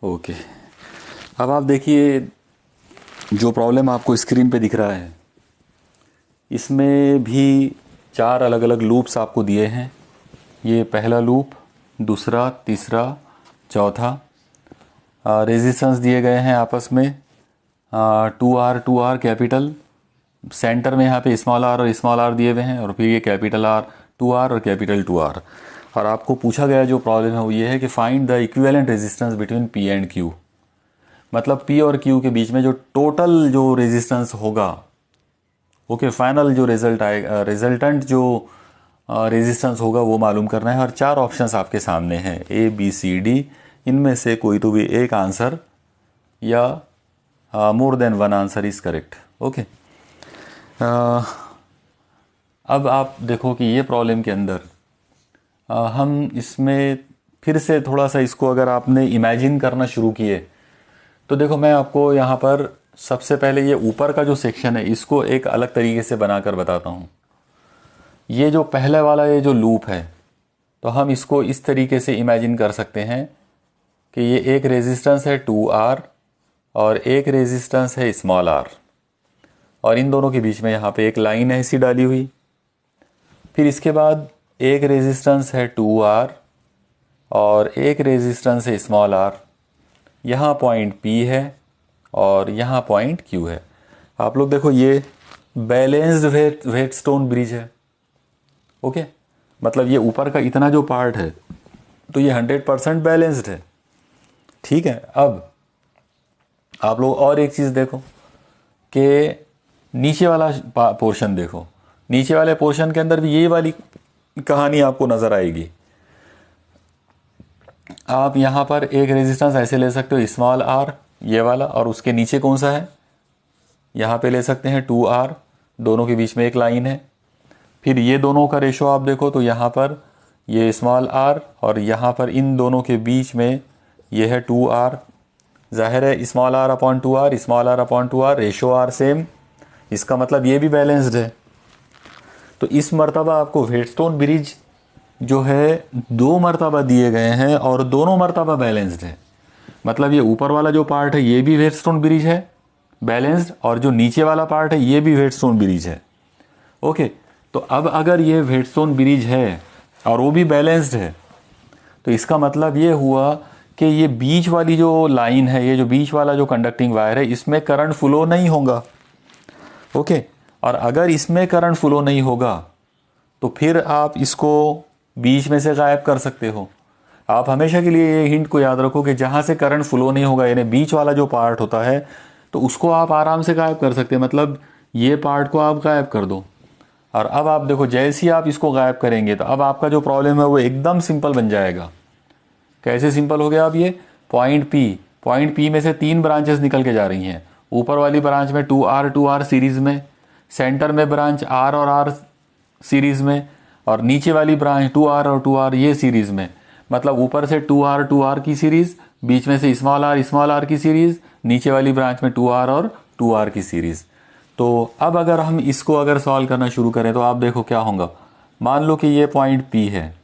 ओके, अब आप देखिए जो प्रॉब्लम आपको स्क्रीन पे दिख रहा है इसमें भी 4 अलग अलग लूप्स आपको दिए हैं। ये पहला लूप, दूसरा, तीसरा, चौथा। रेजिस्टेंस दिए गए हैं आपस में 2R कैपिटल, सेंटर में यहाँ पे स्मॉल आर और स्मॉल आर दिए हुए हैं और फिर ये कैपिटल आर 2R और कैपिटल 2R। और आपको पूछा गया जो प्रॉब्लम है वो ये है कि find the equivalent resistance between P and Q, मतलब P और Q के बीच में जो टोटल जो रेजिस्टेंस होगा। ओके, फाइनल जो रिजल्ट आएगा, रिजल्टेंट जो रेजिस्टेंस होगा वो मालूम करना है। और 4 ऑप्शंस आपके सामने हैं A B C D, इनमें से कोई तो भी एक आंसर या more than one answer is correct. Okay, अब आप देखो कि ये प्रॉब्लम के अंदर हम इसमें फिर से थोड़ा सा इसको अगर आपने इमेजिन करना शुरू किए तो देखो मैं आपको यहाँ पर सबसे पहले ये ऊपर का जो सेक्शन है इसको एक अलग तरीके से बनाकर बताता हूँ। ये जो पहले वाला ये जो लूप है तो हम इसको इस तरीके से इमेजिन कर सकते हैं कि ये एक रेजिस्टेंस है 2R और एक रेजिस्टेंस है स्मॉल आर, और इन दोनों के बीच में यहाँ पे एक लाइन है ऐसी डाली हुई। फिर इसके बाद एक रेजिस्टेंस है 2R और एक रेजिस्टेंस है स्मॉल आर। यहाँ पॉइंट P है और यहाँ पॉइंट Q है। आप लोग देखो ये बैलेंस्ड व्हेटस्टोन ब्रिज है। ओके, मतलब ये ऊपर का इतना जो पार्ट है तो ये 100% बैलेंस्ड है। ठीक है, अब आप लोग और एक चीज़ देखो कि नीचे वाला पोर्शन देखो। नीचे वाले पोर्शन के अंदर भी यही वाली कहानी आपको नज़र आएगी। आप यहाँ पर एक रेजिस्टेंस ऐसे ले सकते हो स्मॉल आर, ये वाला, और उसके नीचे कौन सा है, यहाँ पे ले सकते हैं 2R, दोनों के बीच में एक लाइन है। फिर ये दोनों का रेशो आप देखो तो यहाँ पर ये स्मॉल आर और यहाँ पर इन दोनों के बीच में ये है 2R। जाहिर है small R upon 2R, small R upon 2R, ratio are same, इसका मतलब ये भी बैलेंस्ड है। तो इस मर्तबा आपको व्हेटस्टोन ब्रिज जो है 2 मर्तबा दिए गए हैं और दोनों मर्तबा बैलेंस्ड है। मतलब ये ऊपर वाला जो पार्ट है ये भी व्हेटस्टोन ब्रिज है बैलेंस्ड, और जो नीचे वाला पार्ट है ये भी व्हेटस्टोन ब्रिज है। ओके, तो अब अगर ये व्हेटस्टोन ब्रिज है और वो भी बैलेंस्ड है तो इसका मतलब ये हुआ कि ये बीच वाली जो लाइन है, ये जो बीच वाला जो कंडक्टिंग वायर है, इसमें करंट फ्लो नहीं होगा। ओके, और अगर इसमें करंट फ्लो नहीं होगा तो फिर आप इसको बीच में से गायब कर सकते हो। आप हमेशा के लिए ये हिंट को याद रखो कि जहाँ से करंट फ्लो नहीं होगा, यानी बीच वाला जो पार्ट होता है, तो उसको आप आराम से गायब कर सकते हैं। मतलब ये पार्ट को आप गायब कर दो, और अब आप देखो जैसे ही आप इसको गायब करेंगे तो अब आपका जो प्रॉब्लम है वो एकदम सिंपल बन जाएगा। कैसे सिंपल हो गया? अब ये पॉइंट पी में से 3 ब्रांचेस निकल के जा रही हैं। ऊपर वाली ब्रांच में 2R सीरीज़ में, सेंटर में ब्रांच R और R सीरीज़ में, और नीचे वाली ब्रांच 2R और 2R ये सीरीज़ में। मतलब ऊपर से 2R की सीरीज़, बीच में से स्मॉल आर की सीरीज़, नीचे वाली ब्रांच में 2R और 2R की सीरीज़। तो अब अगर हम इसको अगर सॉल्व करना शुरू करें तो आप देखो क्या होगा। मान लो कि ये पॉइंट P है।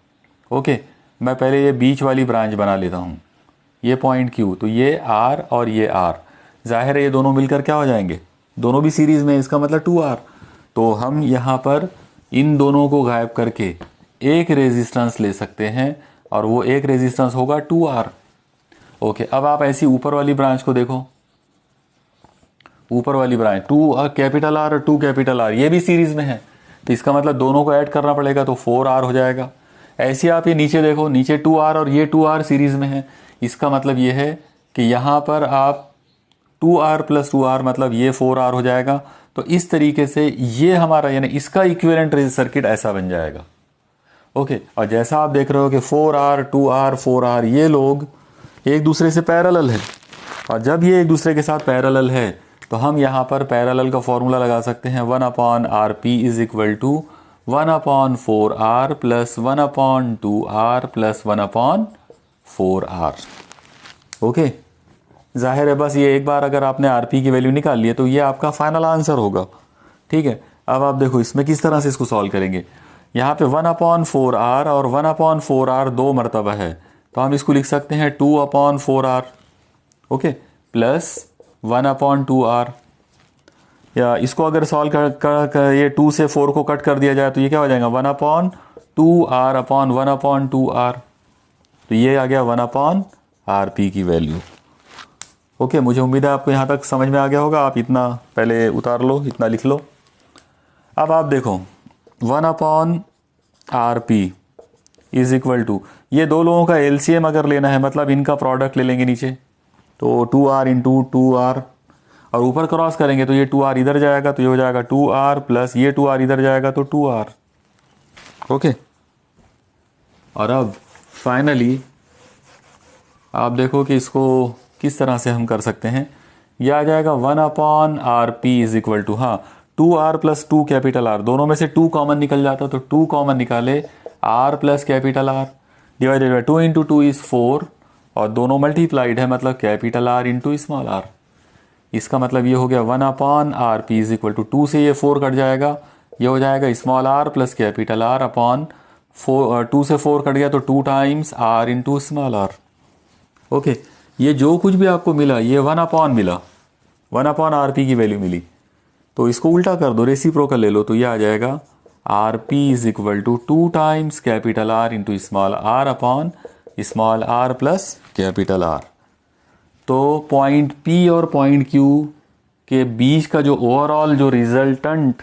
ओके, मैं पहले ये बीच वाली ब्रांच बना लेता हूँ, ये पॉइंट Q, तो ये R और ये R, जाहिर है ये दोनों मिलकर क्या हो जाएंगे, दोनों भी सीरीज़ में, इसका मतलब 2R। तो हम यहाँ पर इन दोनों को गायब करके एक रेजिस्टेंस ले सकते हैं और वो एक रेजिस्टेंस होगा 2R। ओके, अब आप ऐसी ऊपर वाली ब्रांच को देखो। ऊपर वाली ब्रांच 2 कैपिटल R और 2 कैपिटल R ये भी सीरीज़ में है, तो इसका मतलब दोनों को ऐड करना पड़ेगा, तो 4R हो जाएगा। ऐसे आप ये नीचे देखो, नीचे 2R और ये 2R सीरीज़ में है, इसका मतलब ये है कि यहाँ पर आप 2R प्लस 2R मतलब ये 4R हो जाएगा। तो इस तरीके से ये हमारा यानी इसका इक्विवेलेंट सर्किट ऐसा बन जाएगा। ओके, और जैसा आप देख रहे हो कि 4R 2R 4R ये लोग एक दूसरे से पैरेलल है, और जब ये एक दूसरे के साथ पैरेलल है तो हम यहाँ पर पैरेलल का फॉर्मूला लगा सकते हैं 1/RP is equal to 1/4R plus 1/2R plus 1/4R। Okay, जाहिर है बस ये एक बार अगर आपने RP की वैल्यू निकाल ली है तो ये आपका फाइनल आंसर होगा। ठीक है, अब आप देखो इसमें किस तरह से इसको सॉल्व करेंगे। यहाँ पे 1/4R और 1/4R 2 मरतबा है, तो हम इसको लिख सकते हैं 2/4R। ओके, प्लस 1/2R, या इसको अगर सॉल्व कर ये 2 से 4 को कट कर दिया जाए तो ये क्या हो जाएगा 1/2R अपॉन 1/2R, तो ये आ गया 1/RP की वैल्यू। ओके, मुझे उम्मीद है आपको यहाँ तक समझ में आ गया होगा। आप इतना पहले उतार लो, इतना लिख लो। अब आप देखो 1/RP इज इक्वल टू, ये दो लोगों का LCM अगर लेना है मतलब इनका प्रोडक्ट ले लेंगे नीचे, तो 2R इंटू 2R, और ऊपर क्रॉस करेंगे तो ये 2R इधर जाएगा तो ये हो जाएगा 2R प्लस ये 2R इधर जाएगा तो 2R। ओके, और अब फाइनली आप देखो कि इसको किस तरह से हम कर सकते हैं। यह आ जाएगा 1/RP इज इक्वल टू, हाँ 2R प्लस 2 कैपिटल R, दोनों में से 2 कॉमन निकल जाता तो 2 कॉमन निकाले, R plus capital R divided by 2 into 2 is 4, और दोनों मल्टीप्लाइड है मतलब capital R into small r। इसका मतलब ये हो गया 1/RP इज इक्वल टू 2 से ये 4 कट जाएगा, ये हो जाएगा small r plus capital R upon 2 से 4 कट गया तो 2 times R into small r। Okay, ये जो कुछ भी आपको मिला ये 1/r मिला, 1/rp की वैल्यू मिली, तो इसको उल्टा कर दो, रेसिप्रोकल ले लो, तो ये आ जाएगा rp is equal to 2 times capital R into small r upon small r plus capital R। तो पॉइंट P और पॉइंट Q के बीच का जो ओवरऑल जो रिजल्टेंट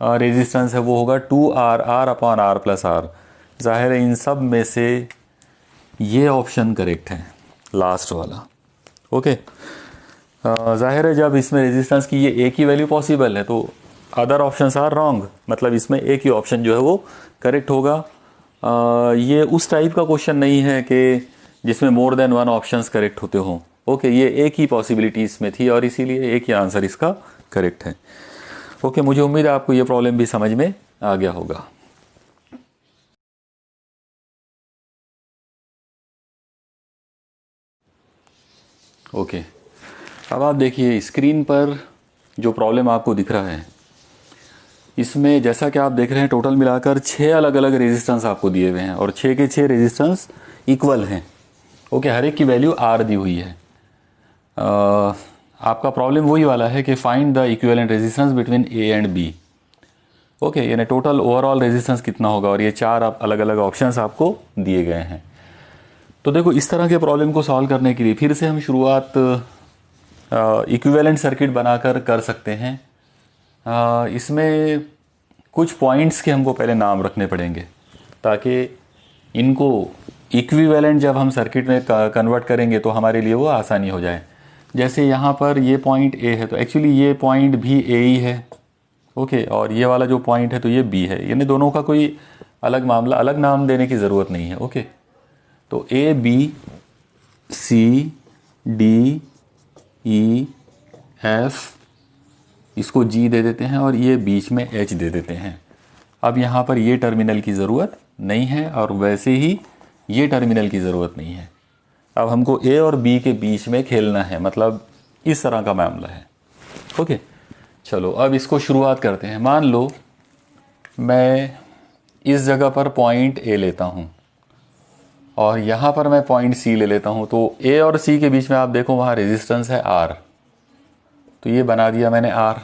रेजिस्टेंस है वो होगा 2r upon r plus R। जाहिर है इन सब में से ये ऑप्शन करेक्ट है, लास्ट वाला। ओके, जाहिर है जब इसमें रेजिस्टेंस की ये एक ही वैल्यू पॉसिबल है तो अदर ऑप्शंस आर रॉन्ग, मतलब इसमें एक ही ऑप्शन जो है वो करेक्ट होगा। ये उस टाइप का क्वेश्चन नहीं है कि जिसमें more than one options correct होते हों। ओके, ये एक ही पॉसिबिलिटी इसमें थी और इसीलिए एक ही आंसर इसका करेक्ट है। ओके, मुझे उम्मीद है आपको ये प्रॉब्लम भी समझ में आ गया होगा। ओके, अब आप देखिए स्क्रीन पर जो प्रॉब्लम आपको दिख रहा है, इसमें जैसा कि आप देख रहे हैं टोटल मिलाकर 6 अलग अलग रेजिस्टेंस आपको दिए हुए हैं और 6 के 6 रेजिस्टेंस इक्वल हैं। ओके, हर एक की वैल्यू R दी हुई है। आपका प्रॉब्लम वही वाला है कि find the equivalent resistance between A and B। Okay, यानी टोटल ओवरऑल रेजिस्टेंस कितना होगा, और ये 4 अलग अलग ऑप्शंस आपको दिए गए हैं। तो देखो, इस तरह के प्रॉब्लम को सॉल्व करने के लिए फिर से हम शुरुआत इक्विवेलेंट सर्किट बनाकर कर सकते हैं। इसमें कुछ पॉइंट्स के हमको पहले नाम रखने पड़ेंगे ताकि इनको इक्विवेलेंट जब हम सर्किट में कन्वर्ट करेंगे तो हमारे लिए वो आसानी हो जाए। जैसे यहाँ पर ये पॉइंट A है तो एक्चुअली ये पॉइंट भी A ही है। ओके, और ये वाला जो पॉइंट है तो ये B है, यानी दोनों का कोई अलग मामला, अलग नाम देने की ज़रूरत नहीं है। ओके, तो A B C D E F, इसको G दे देते हैं और ये बीच में H दे देते हैं। अब यहाँ पर ये टर्मिनल की ज़रूरत नहीं है और वैसे ही ये टर्मिनल की ज़रूरत नहीं है। अब हमको A और B के बीच में खेलना है, मतलब इस तरह का मामला है। ओके, चलो अब इसको शुरुआत करते हैं। मान लो मैं इस जगह पर पॉइंट A लेता हूँ और यहाँ पर मैं पॉइंट C ले लेता हूँ, तो A और C के बीच में आप देखो वहाँ रेजिस्टेंस है R, तो ये बना दिया मैंने R।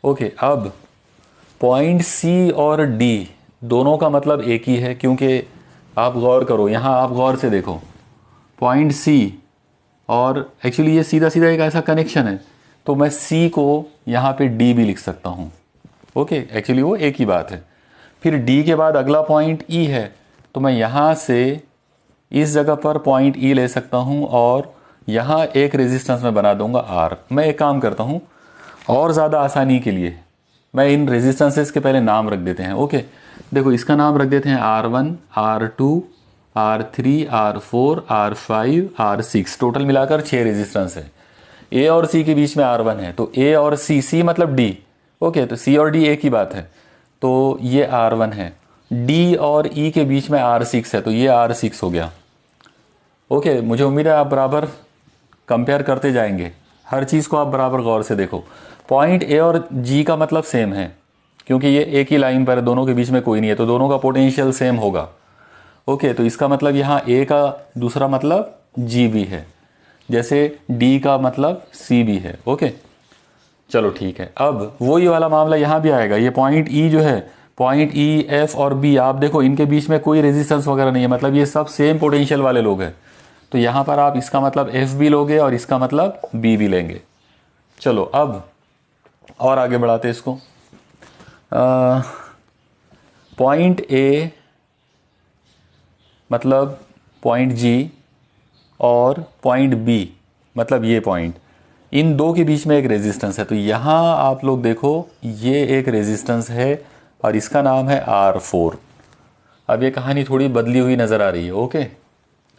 ओके, अब पॉइंट C और D दोनों का मतलब एक ही है, क्योंकि आप गौर करो, यहाँ आप गौर से देखो पॉइंट C और एक्चुअली ये सीधा सीधा एक ऐसा कनेक्शन है, तो मैं C को यहाँ पे D भी लिख सकता हूँ। ओके, एक्चुअली वो एक ही बात है। फिर D के बाद अगला पॉइंट E है, तो मैं यहाँ से इस जगह पर पॉइंट E ले सकता हूँ और यहाँ एक रेजिस्टेंस में बना दूंगा R। मैं एक काम करता हूँ, और ज़्यादा आसानी के लिए मैं इन रेजिस्टेंसेस के पहले नाम रख देते हैं। ओके, देखो इसका नाम रख देते हैं R1, R2, R3, R4, R5, R6। Total मिलाकर 6 रेजिस्टेंस है। A और C के बीच में R1 है, तो A और C मतलब D। ओके, तो C और D एक ही बात है, तो ये R1 है। D और E के बीच में R6 है, तो ये R6 हो गया। ओके, मुझे उम्मीद है आप बराबर कंपेयर करते जाएंगे, हर चीज़ को आप बराबर गौर से देखो। पॉइंट A और G का मतलब सेम है, क्योंकि ये एक ही लाइन पर है, दोनों के बीच में कोई नहीं है, तो दोनों का पोटेंशियल सेम होगा। ओके, तो इसका मतलब यहाँ A का दूसरा मतलब G भी है, जैसे D का मतलब C भी है। ओके, चलो ठीक है। अब वही वाला मामला यहाँ भी आएगा। ये पॉइंट E जो है, पॉइंट E, F और B, आप देखो इनके बीच में कोई रेजिस्टेंस वगैरह नहीं है, मतलब ये सब सेम पोटेंशियल वाले लोग हैं, तो यहाँ पर आप इसका मतलब F भी लोगे और इसका मतलब B भी लेंगे। चलो अब और आगे बढ़ाते इसको। पॉइंट A मतलब पॉइंट G और पॉइंट B मतलब ये पॉइंट, इन दो के बीच में एक रेजिस्टेंस है, तो यहाँ आप लोग देखो ये एक रेजिस्टेंस है और इसका नाम है R4। अब ये कहानी थोड़ी बदली हुई नज़र आ रही है। ओके,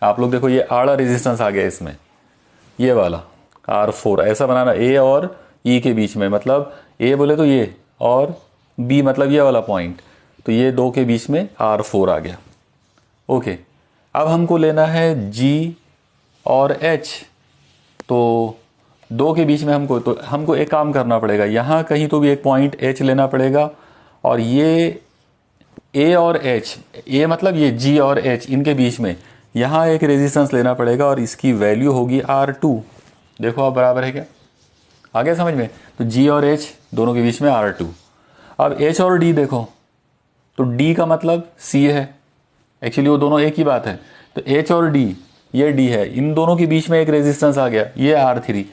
आप लोग देखो ये आड़ा रेजिस्टेंस आ गया इसमें, ये वाला R4 ऐसा बनाना A और E के बीच में, मतलब A बोले तो ये और B मतलब ये वाला पॉइंट, तो ये दो के बीच में R4 आ गया। ओके, अब हमको लेना है G और H, तो दो के बीच में हमको एक काम करना पड़ेगा, यहाँ कहीं तो भी एक पॉइंट H लेना पड़ेगा और ये A और H, A मतलब ये G और H, इनके बीच में यहाँ एक रेजिस्टेंस लेना पड़ेगा और इसकी वैल्यू होगी R2। देखो आप बराबर है क्या, आ गया समझ में। तो G और H दोनों के बीच में R2। अब H और D देखो, तो D का मतलब C है, एक्चुअली वो दोनों एक ही बात है। तो H और D, ये D है, इन दोनों के बीच में एक रेजिस्टेंस आ गया, ये R3।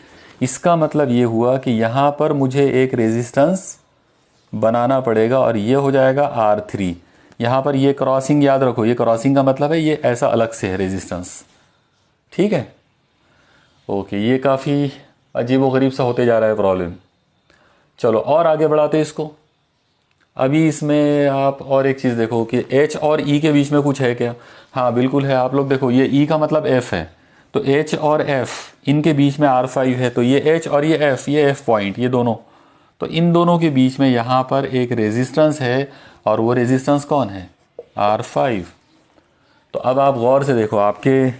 इसका मतलब ये हुआ कि यहाँ पर मुझे एक रेजिस्टेंस बनाना पड़ेगा और ये हो जाएगा R3। यहाँ पर ये क्रॉसिंग याद रखो, ये क्रॉसिंग का मतलब है ये ऐसा अलग से है रेजिस्टेंस, ठीक है। ओके, ये काफ़ी अजीबोगरीब सा होते जा रहा है प्रॉब्लम। चलो और आगे बढ़ाते हैं इसको। अभी इसमें आप और एक चीज़ देखो कि H और E के बीच में कुछ है क्या। हाँ बिल्कुल है, आप लोग देखो ये E का मतलब F है, तो H और F इनके बीच में R5 है, तो ये H और ये F पॉइंट, ये दोनों, तो इन दोनों के बीच में यहाँ पर एक रेजिस्टेंस है और वो रेजिस्टेंस कौन है, R5। तो अब आप गौर से देखो, आपके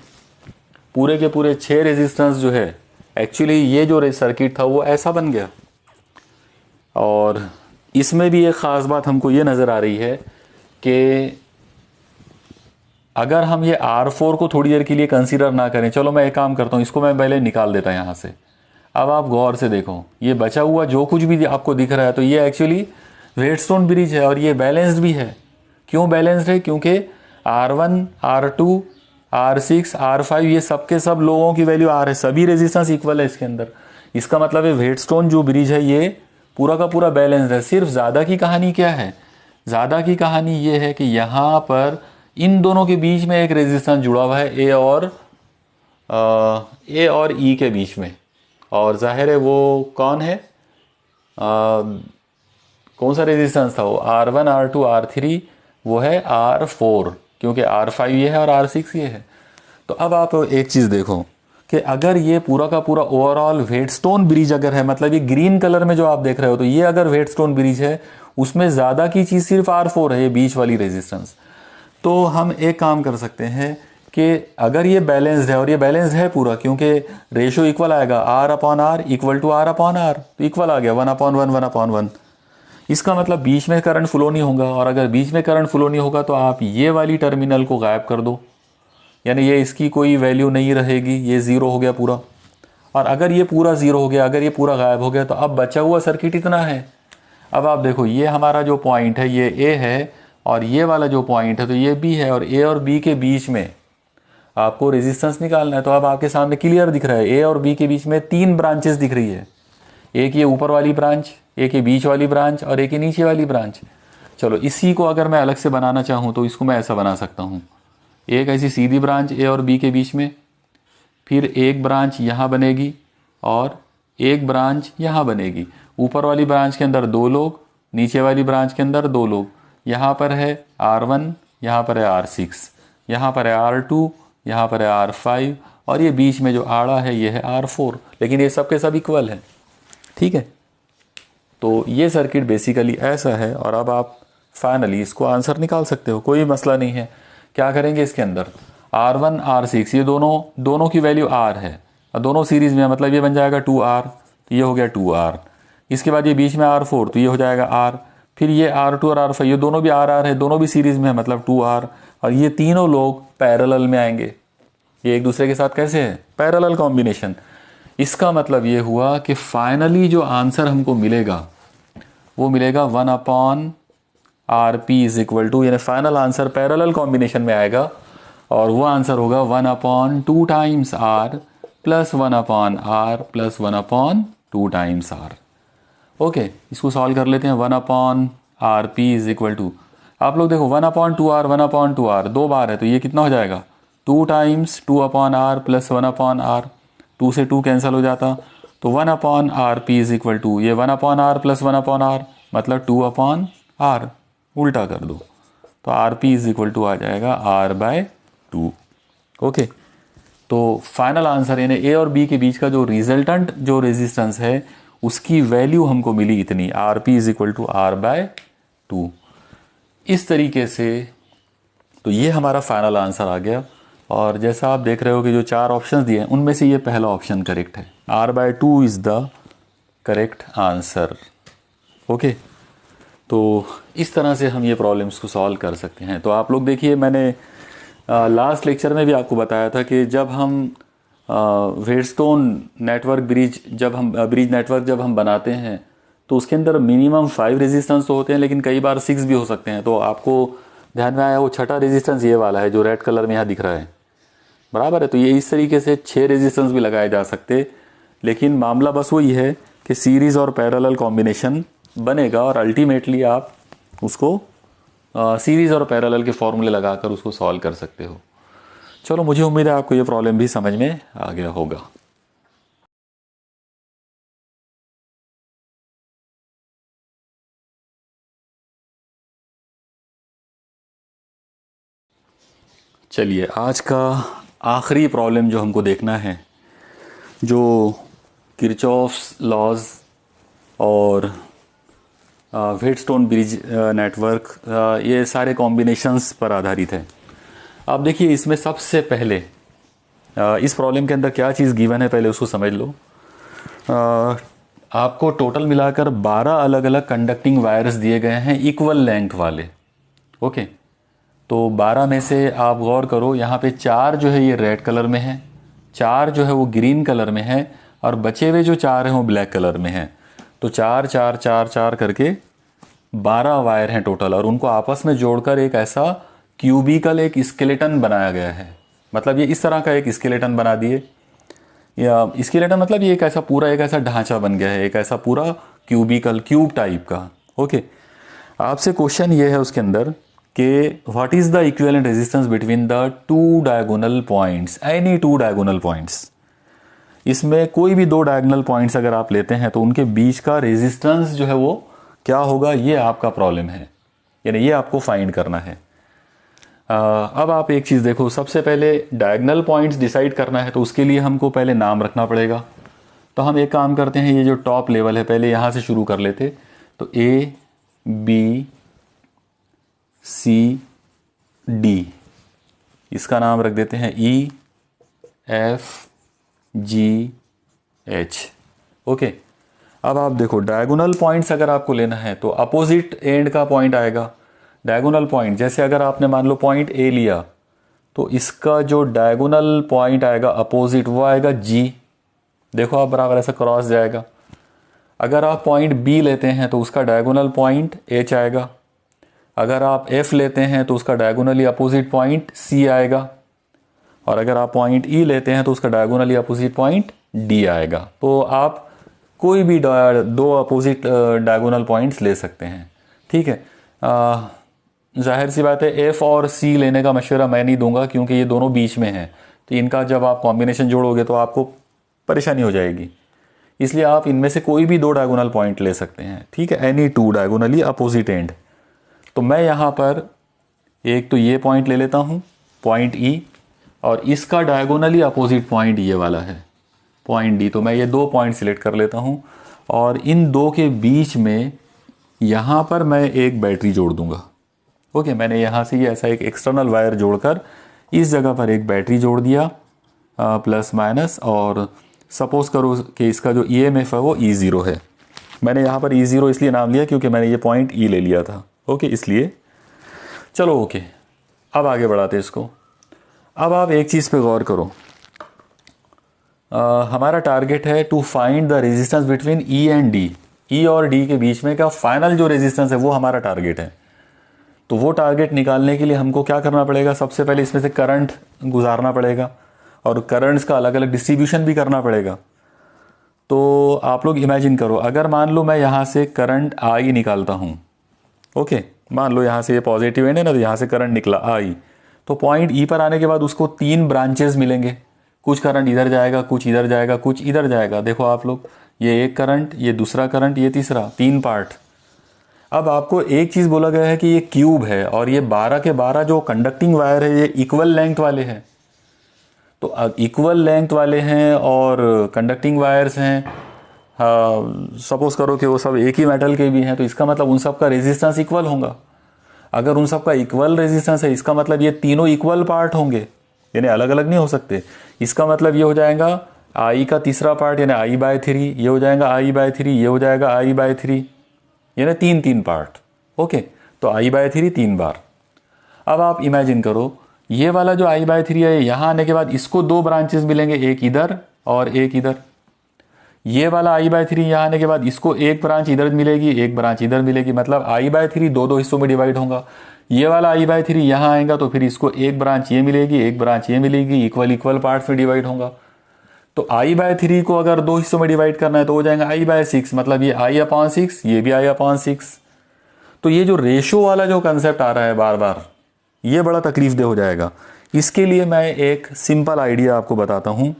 पूरे के पूरे 6 रेजिस्टेंस जो है, एक्चुअली ये जो सर्किट था वो ऐसा बन गया। और इसमें भी एक ख़ास बात हमको ये नज़र आ रही है कि अगर हम ये R4 को थोड़ी देर के लिए कंसीडर ना करें, चलो मैं एक काम करता हूँ, इसको मैं पहले निकाल देता यहाँ से। अब आप गौर से देखो, ये बचा हुआ जो कुछ भी आपको दिख रहा है, तो ये एक्चुअली व्हेटस्टोन ब्रिज है और ये बैलेंस्ड भी है। क्यों बैलेंस्ड है, क्योंकि R1, R2, R6, R5 ये सब के सब लोगों की वैल्यू R है, सभी रेजिस्टेंस इक्वल है इसके अंदर। इसका मतलब है व्हेटस्टोन जो ब्रिज है ये पूरा का पूरा बैलेंस्ड है। सिर्फ ज़्यादा की कहानी क्या है, ज़्यादा की कहानी ये है कि यहाँ पर इन दोनों के बीच में एक रेजिस्टेंस जुड़ा हुआ है, ए और ई के बीच में, और जाहिर है वो कौन है, कौन सा रेजिस्टेंस था वो, R1, R2, R3, वो है R4, क्योंकि R5 ये है और R6 ये है। तो अब आप एक चीज़ देखो कि अगर ये पूरा का पूरा ओवरऑल व्हेटस्टोन ब्रिज अगर है, मतलब ये ग्रीन कलर में जो आप देख रहे हो, तो ये अगर व्हेटस्टोन ब्रिज है, उसमें ज़्यादा की चीज़ सिर्फ R4 है, ये बीच वाली रेजिस्टेंस। तो हम एक काम कर सकते हैं कि अगर ये बैलेंस्ड है, और ये बैलेंस्ड है पूरा, क्योंकि रेशो इक्वल आएगा, R/R इक्वल टू R/R, तो इक्वल आ गया 1/1, 1/1। इसका मतलब बीच में करंट फ्लो नहीं होगा, और अगर बीच में करंट फ्लो नहीं होगा तो आप ये वाली टर्मिनल को गायब कर दो, यानी ये इसकी कोई वैल्यू नहीं रहेगी, ये ज़ीरो हो गया पूरा। और अगर ये पूरा ज़ीरो हो गया, अगर ये पूरा गायब हो गया, तो अब बचा हुआ सर्किट इतना है। अब आप देखो, ये हमारा जो पॉइंट है ये A है, और ये वाला जो पॉइंट है तो ये B है, और A और B के बीच में आपको रेजिस्टेंस निकालना है। तो अब आपके सामने क्लियर दिख रहा है, A और B के बीच में 3 ब्रांचेस दिख रही है, एक ये ऊपर वाली ब्रांच, एक ये बीच वाली ब्रांच, और एक ये नीचे वाली ब्रांच। चलो इसी को अगर मैं अलग से बनाना चाहूँ तो इसको मैं ऐसा बना सकता हूँ, एक ऐसी सीधी ब्रांच A और B के बीच में, फिर एक ब्रांच यहाँ बनेगी और एक ब्रांच यहाँ बनेगी। ऊपर वाली ब्रांच के अंदर 2 लोग, नीचे वाली ब्रांच के अंदर 2 लोग। यहाँ पर है R1, यहाँ पर है R6, यहाँ पर है R2, यहाँ पर है R5, और ये बीच में जो आड़ा है ये है R4, लेकिन ये सब के सब इक्वल है, ठीक है। तो ये सर्किट बेसिकली ऐसा है, और अब आप फाइनली इसको आंसर निकाल सकते हो, कोई मसला नहीं है। क्या करेंगे इसके अंदर, R1, R6 ये दोनों की वैल्यू R है, और दोनों सीरीज़ में, मतलब ये बन जाएगा 2R, तो ये हो गया 2R। इसके बाद ये बीच में R4, तो ये हो जाएगा R। फिर ये R2 और R5 ये दोनों भी RR है, दोनों भी सीरीज़ में है, मतलब 2R। और ये तीनों लोग पैरेलल में आएंगे, ये एक दूसरे के साथ कैसे है, पैरेलल कॉम्बिनेशन। इसका मतलब ये हुआ कि फाइनली जो आंसर हमको मिलेगा वो मिलेगा 1/RP इज इक्वल टू, यानी फाइनल आंसर पैरेलल कॉम्बिनेशन में आएगा, और वो आंसर होगा 1/2 times R plus 1/R plus 1/2 times R। Okay, इसको सॉल्व कर लेते हैं। 1/RP इज इक्वल टू, आप लोग देखो 1/2R 1/2R 2 बार है, तो ये कितना हो जाएगा 2 टाइम्स 2/R प्लस 1/R, 2 से 2 कैंसिल हो जाता, तो 1/RP इज इक्वल टू, ये 1/R प्लस 1/R मतलब 2/R, उल्टा कर दो, तो RP इज इक्वल टू आ जाएगा R/2। ओके, तो फाइनल आंसर यानी A और B के बीच का जो रिजल्टेंट जो रेजिस्टेंस है उसकी वैल्यू हमको मिली इतनी, RP is equal to R/2। इस तरीके से तो ये हमारा फाइनल आंसर आ गया। और जैसा आप देख रहे हो कि जो 4 ऑप्शंस दिए हैं उनमें से ये पहला ऑप्शन करेक्ट है, R/2 is the correct answer. Okay, तो इस तरह से हम ये प्रॉब्लम्स को सॉल्व कर सकते हैं। तो आप लोग देखिए, मैंने लास्ट लेक्चर में भी आपको बताया था कि जब हम वेडस्टोन नेटवर्क ब्रिज नेटवर्क जब हम बनाते हैं तो उसके अंदर मिनिमम 5 रेजिस्टेंस तो होते हैं, लेकिन कई बार 6 भी हो सकते हैं। तो आपको ध्यान में आया वो छठा रेजिस्टेंस ये वाला है जो रेड कलर में यहाँ दिख रहा है, बराबर है। तो ये इस तरीके से 6 रेजिस्टेंस भी लगाए जा सकते, लेकिन मामला बस वही है कि सीरीज़ और पैरेलल कॉम्बिनेशन बनेगा और अल्टीमेटली आप उसको सीरीज़ और पैरेलल के फॉर्मूले लगाकर उसको सॉल्व कर सकते हो। चलो, मुझे उम्मीद है आपको ये प्रॉब्लम भी समझ में आ गया होगा। चलिए, आज का आखिरी प्रॉब्लम जो हमको देखना है, जो किरचॉफ्स लॉज और वेडस्टोन ब्रिज नेटवर्क ये सारे कॉम्बिनेशंस पर आधारित है। आप देखिए, इसमें सबसे पहले इस प्रॉब्लम के अंदर क्या चीज़ गिवन है पहले उसको समझ लो। आपको टोटल मिलाकर 12 अलग अलग कंडक्टिंग वायर्स दिए गए हैं इक्वल लेंथ वाले। ओके, तो 12 में से आप गौर करो, यहाँ पे 4 जो है ये रेड कलर में है, 4 जो है वो ग्रीन कलर में है, और बचे हुए जो 4 हैं वो ब्लैक कलर में हैं। तो 4 4 4 4 करके 12 वायर हैं टोटल, और उनको आपस में जोड़कर एक ऐसा क्यूबिकल एक स्केलेटन बनाया गया है। मतलब ये इस तरह का एक स्केलेटन बना दिए, या स्केलेटन मतलब ये एक ऐसा ढांचा बन गया है, एक ऐसा पूरा क्यूबिकल क्यूब टाइप का। ओके, आपसे क्वेश्चन ये है उसके अंदर कि what is the equivalent resistance between the two diagonal points, any two diagonal points. इसमें कोई भी 2 डायगोनल पॉइंट्स अगर आप लेते हैं तो उनके बीच का रेजिस्टेंस जो है वो क्या होगा, ये आपका प्रॉब्लम है, यानी ये आपको फाइंड करना है। अब आप एक चीज़ देखो, सबसे पहले डायगोनल पॉइंट्स डिसाइड करना है तो उसके लिए हमको पहले नाम रखना पड़ेगा। तो हम एक काम करते हैं, ये जो टॉप लेवल है पहले यहाँ से शुरू कर लेते। तो A B C D, इसका नाम रख देते हैं E F G H। Okay, अब आप देखो, डायगोनल पॉइंट्स अगर आपको लेना है तो अपोजिट एंड का पॉइंट आएगा। डायगोनल पॉइंट जैसे अगर आपने मान लो पॉइंट ए लिया, तो इसका जो डायगोनल पॉइंट आएगा अपोजिट वो आएगा G। देखो आप बराबर ऐसा क्रॉस जाएगा। अगर आप पॉइंट बी लेते हैं तो उसका डायगोनल पॉइंट H आएगा। अगर आप F लेते हैं तो उसका डायगोनली अपोजिट पॉइंट C आएगा। और अगर आप पॉइंट E लेते हैं तो उसका डायगोनली अपोजिट पॉइंट D आएगा। तो आप कोई भी 2 अपोजिट डायगोनल पॉइंट्स ले सकते हैं, ठीक है। जाहिर सी बात है F और C लेने का मशवरा मैं नहीं दूंगा, क्योंकि ये दोनों बीच में हैं, तो इनका जब आप कॉम्बिनेशन जोड़ोगे तो आपको परेशानी हो जाएगी। इसलिए आप इनमें से कोई भी 2 डायगोनल पॉइंट ले सकते हैं, ठीक है, एनी 2 डायगोनली अपोजिट एंड। तो मैं यहाँ पर एक तो ये पॉइंट ले लेता हूँ, पॉइंट E, और इसका डायगोनली अपोजिट पॉइंट ये वाला है, पॉइंट D। तो मैं ये 2 पॉइंट सिलेक्ट कर लेता हूँ, और इन 2 के बीच में यहाँ पर मैं एक बैटरी जोड़ दूंगा। ओके, मैंने यहाँ से ये ऐसा एक एक्सटर्नल वायर जोड़कर इस जगह पर एक बैटरी जोड़ दिया, प्लस माइनस, और सपोज करो कि इसका जो EMF है वो E0 है। मैंने यहाँ पर E0 इसलिए नाम लिया क्योंकि मैंने ये पॉइंट E ले लिया था। ओके, इसलिए चलो ओके, अब आगे बढ़ाते हैं इसको। अब आप एक चीज़ पे गौर करो, हमारा टारगेट है to find the resistance between E and D। E और D के बीच में का फाइनल जो रेजिस्टेंस है वो हमारा टारगेट है। तो वो टारगेट निकालने के लिए हमको क्या करना पड़ेगा, सबसे पहले इसमें से करंट गुजारना पड़ेगा, और करंट्स का अलग अलग डिस्ट्रीब्यूशन भी करना पड़ेगा। तो आप लोग इमेजिन करो, अगर मान लो मैं यहाँ से करंट I निकालता हूँ। ओके, मान लो यहाँ से ये पॉजिटिव एंड है ना, तो यहाँ से करंट निकला I। तो पॉइंट E पर आने के बाद उसको 3 ब्रांचेस मिलेंगे, कुछ करंट इधर जाएगा, कुछ इधर जाएगा, कुछ इधर जाएगा। देखो आप लोग, ये एक करंट, ये दूसरा करंट, ये तीसरा, 3 पार्ट। अब आपको एक चीज़ बोला गया है कि ये क्यूब है, और ये 12 के 12 जो कंडक्टिंग वायर है ये इक्वल लेंथ वाले हैं। तो इक्वल लेंथ वाले हैं और कंडक्टिंग वायर्स हैं, सपोज करो कि वो सब एक ही मेटल के भी हैं, तो इसका मतलब उन सब का रेजिस्टेंस इक्वल होगा। अगर उन सब का इक्वल रेजिस्टेंस है, इसका मतलब ये तीनों इक्वल पार्ट होंगे, यानी अलग अलग नहीं हो सकते। इसका मतलब ये हो जाएगा I का तीसरा पार्ट यानी I/3, ये हो जाएगा I/3, ये हो जाएगा I/3, यानी 3 पार्ट। ओके, तो I/3 3 बार। अब आप इमेजिन करो, ये वाला जो I/3 है यहाँ आने के बाद इसको दो ब्रांचेस मिलेंगे, एक इधर और एक इधर। ये वाला I/3 यहाँ आने के बाद इसको एक ब्रांच इधर मिलेगी, एक ब्रांच इधर मिलेगी, मतलब I/3 दो दो हिस्सों में डिवाइड होगा। ये वाला I/3 यहाँ आएगा तो फिर इसको एक ब्रांच ये मिलेगी, एक ब्रांच ये मिलेगी, इक्वल इक्वल पार्ट्स में डिवाइड होगा। तो I/3 को अगर दो हिस्सों में डिवाइड करना है तो हो जाएगा I/6, मतलब ये I/6, ये भी I/6। तो ये जो रेशो वाला जो कंसेप्ट आ रहा है बार बार, ये बड़ा तकलीफदेह हो जाएगा। इसके लिए मैं एक सिंपल आइडिया आपको बताता हूँ।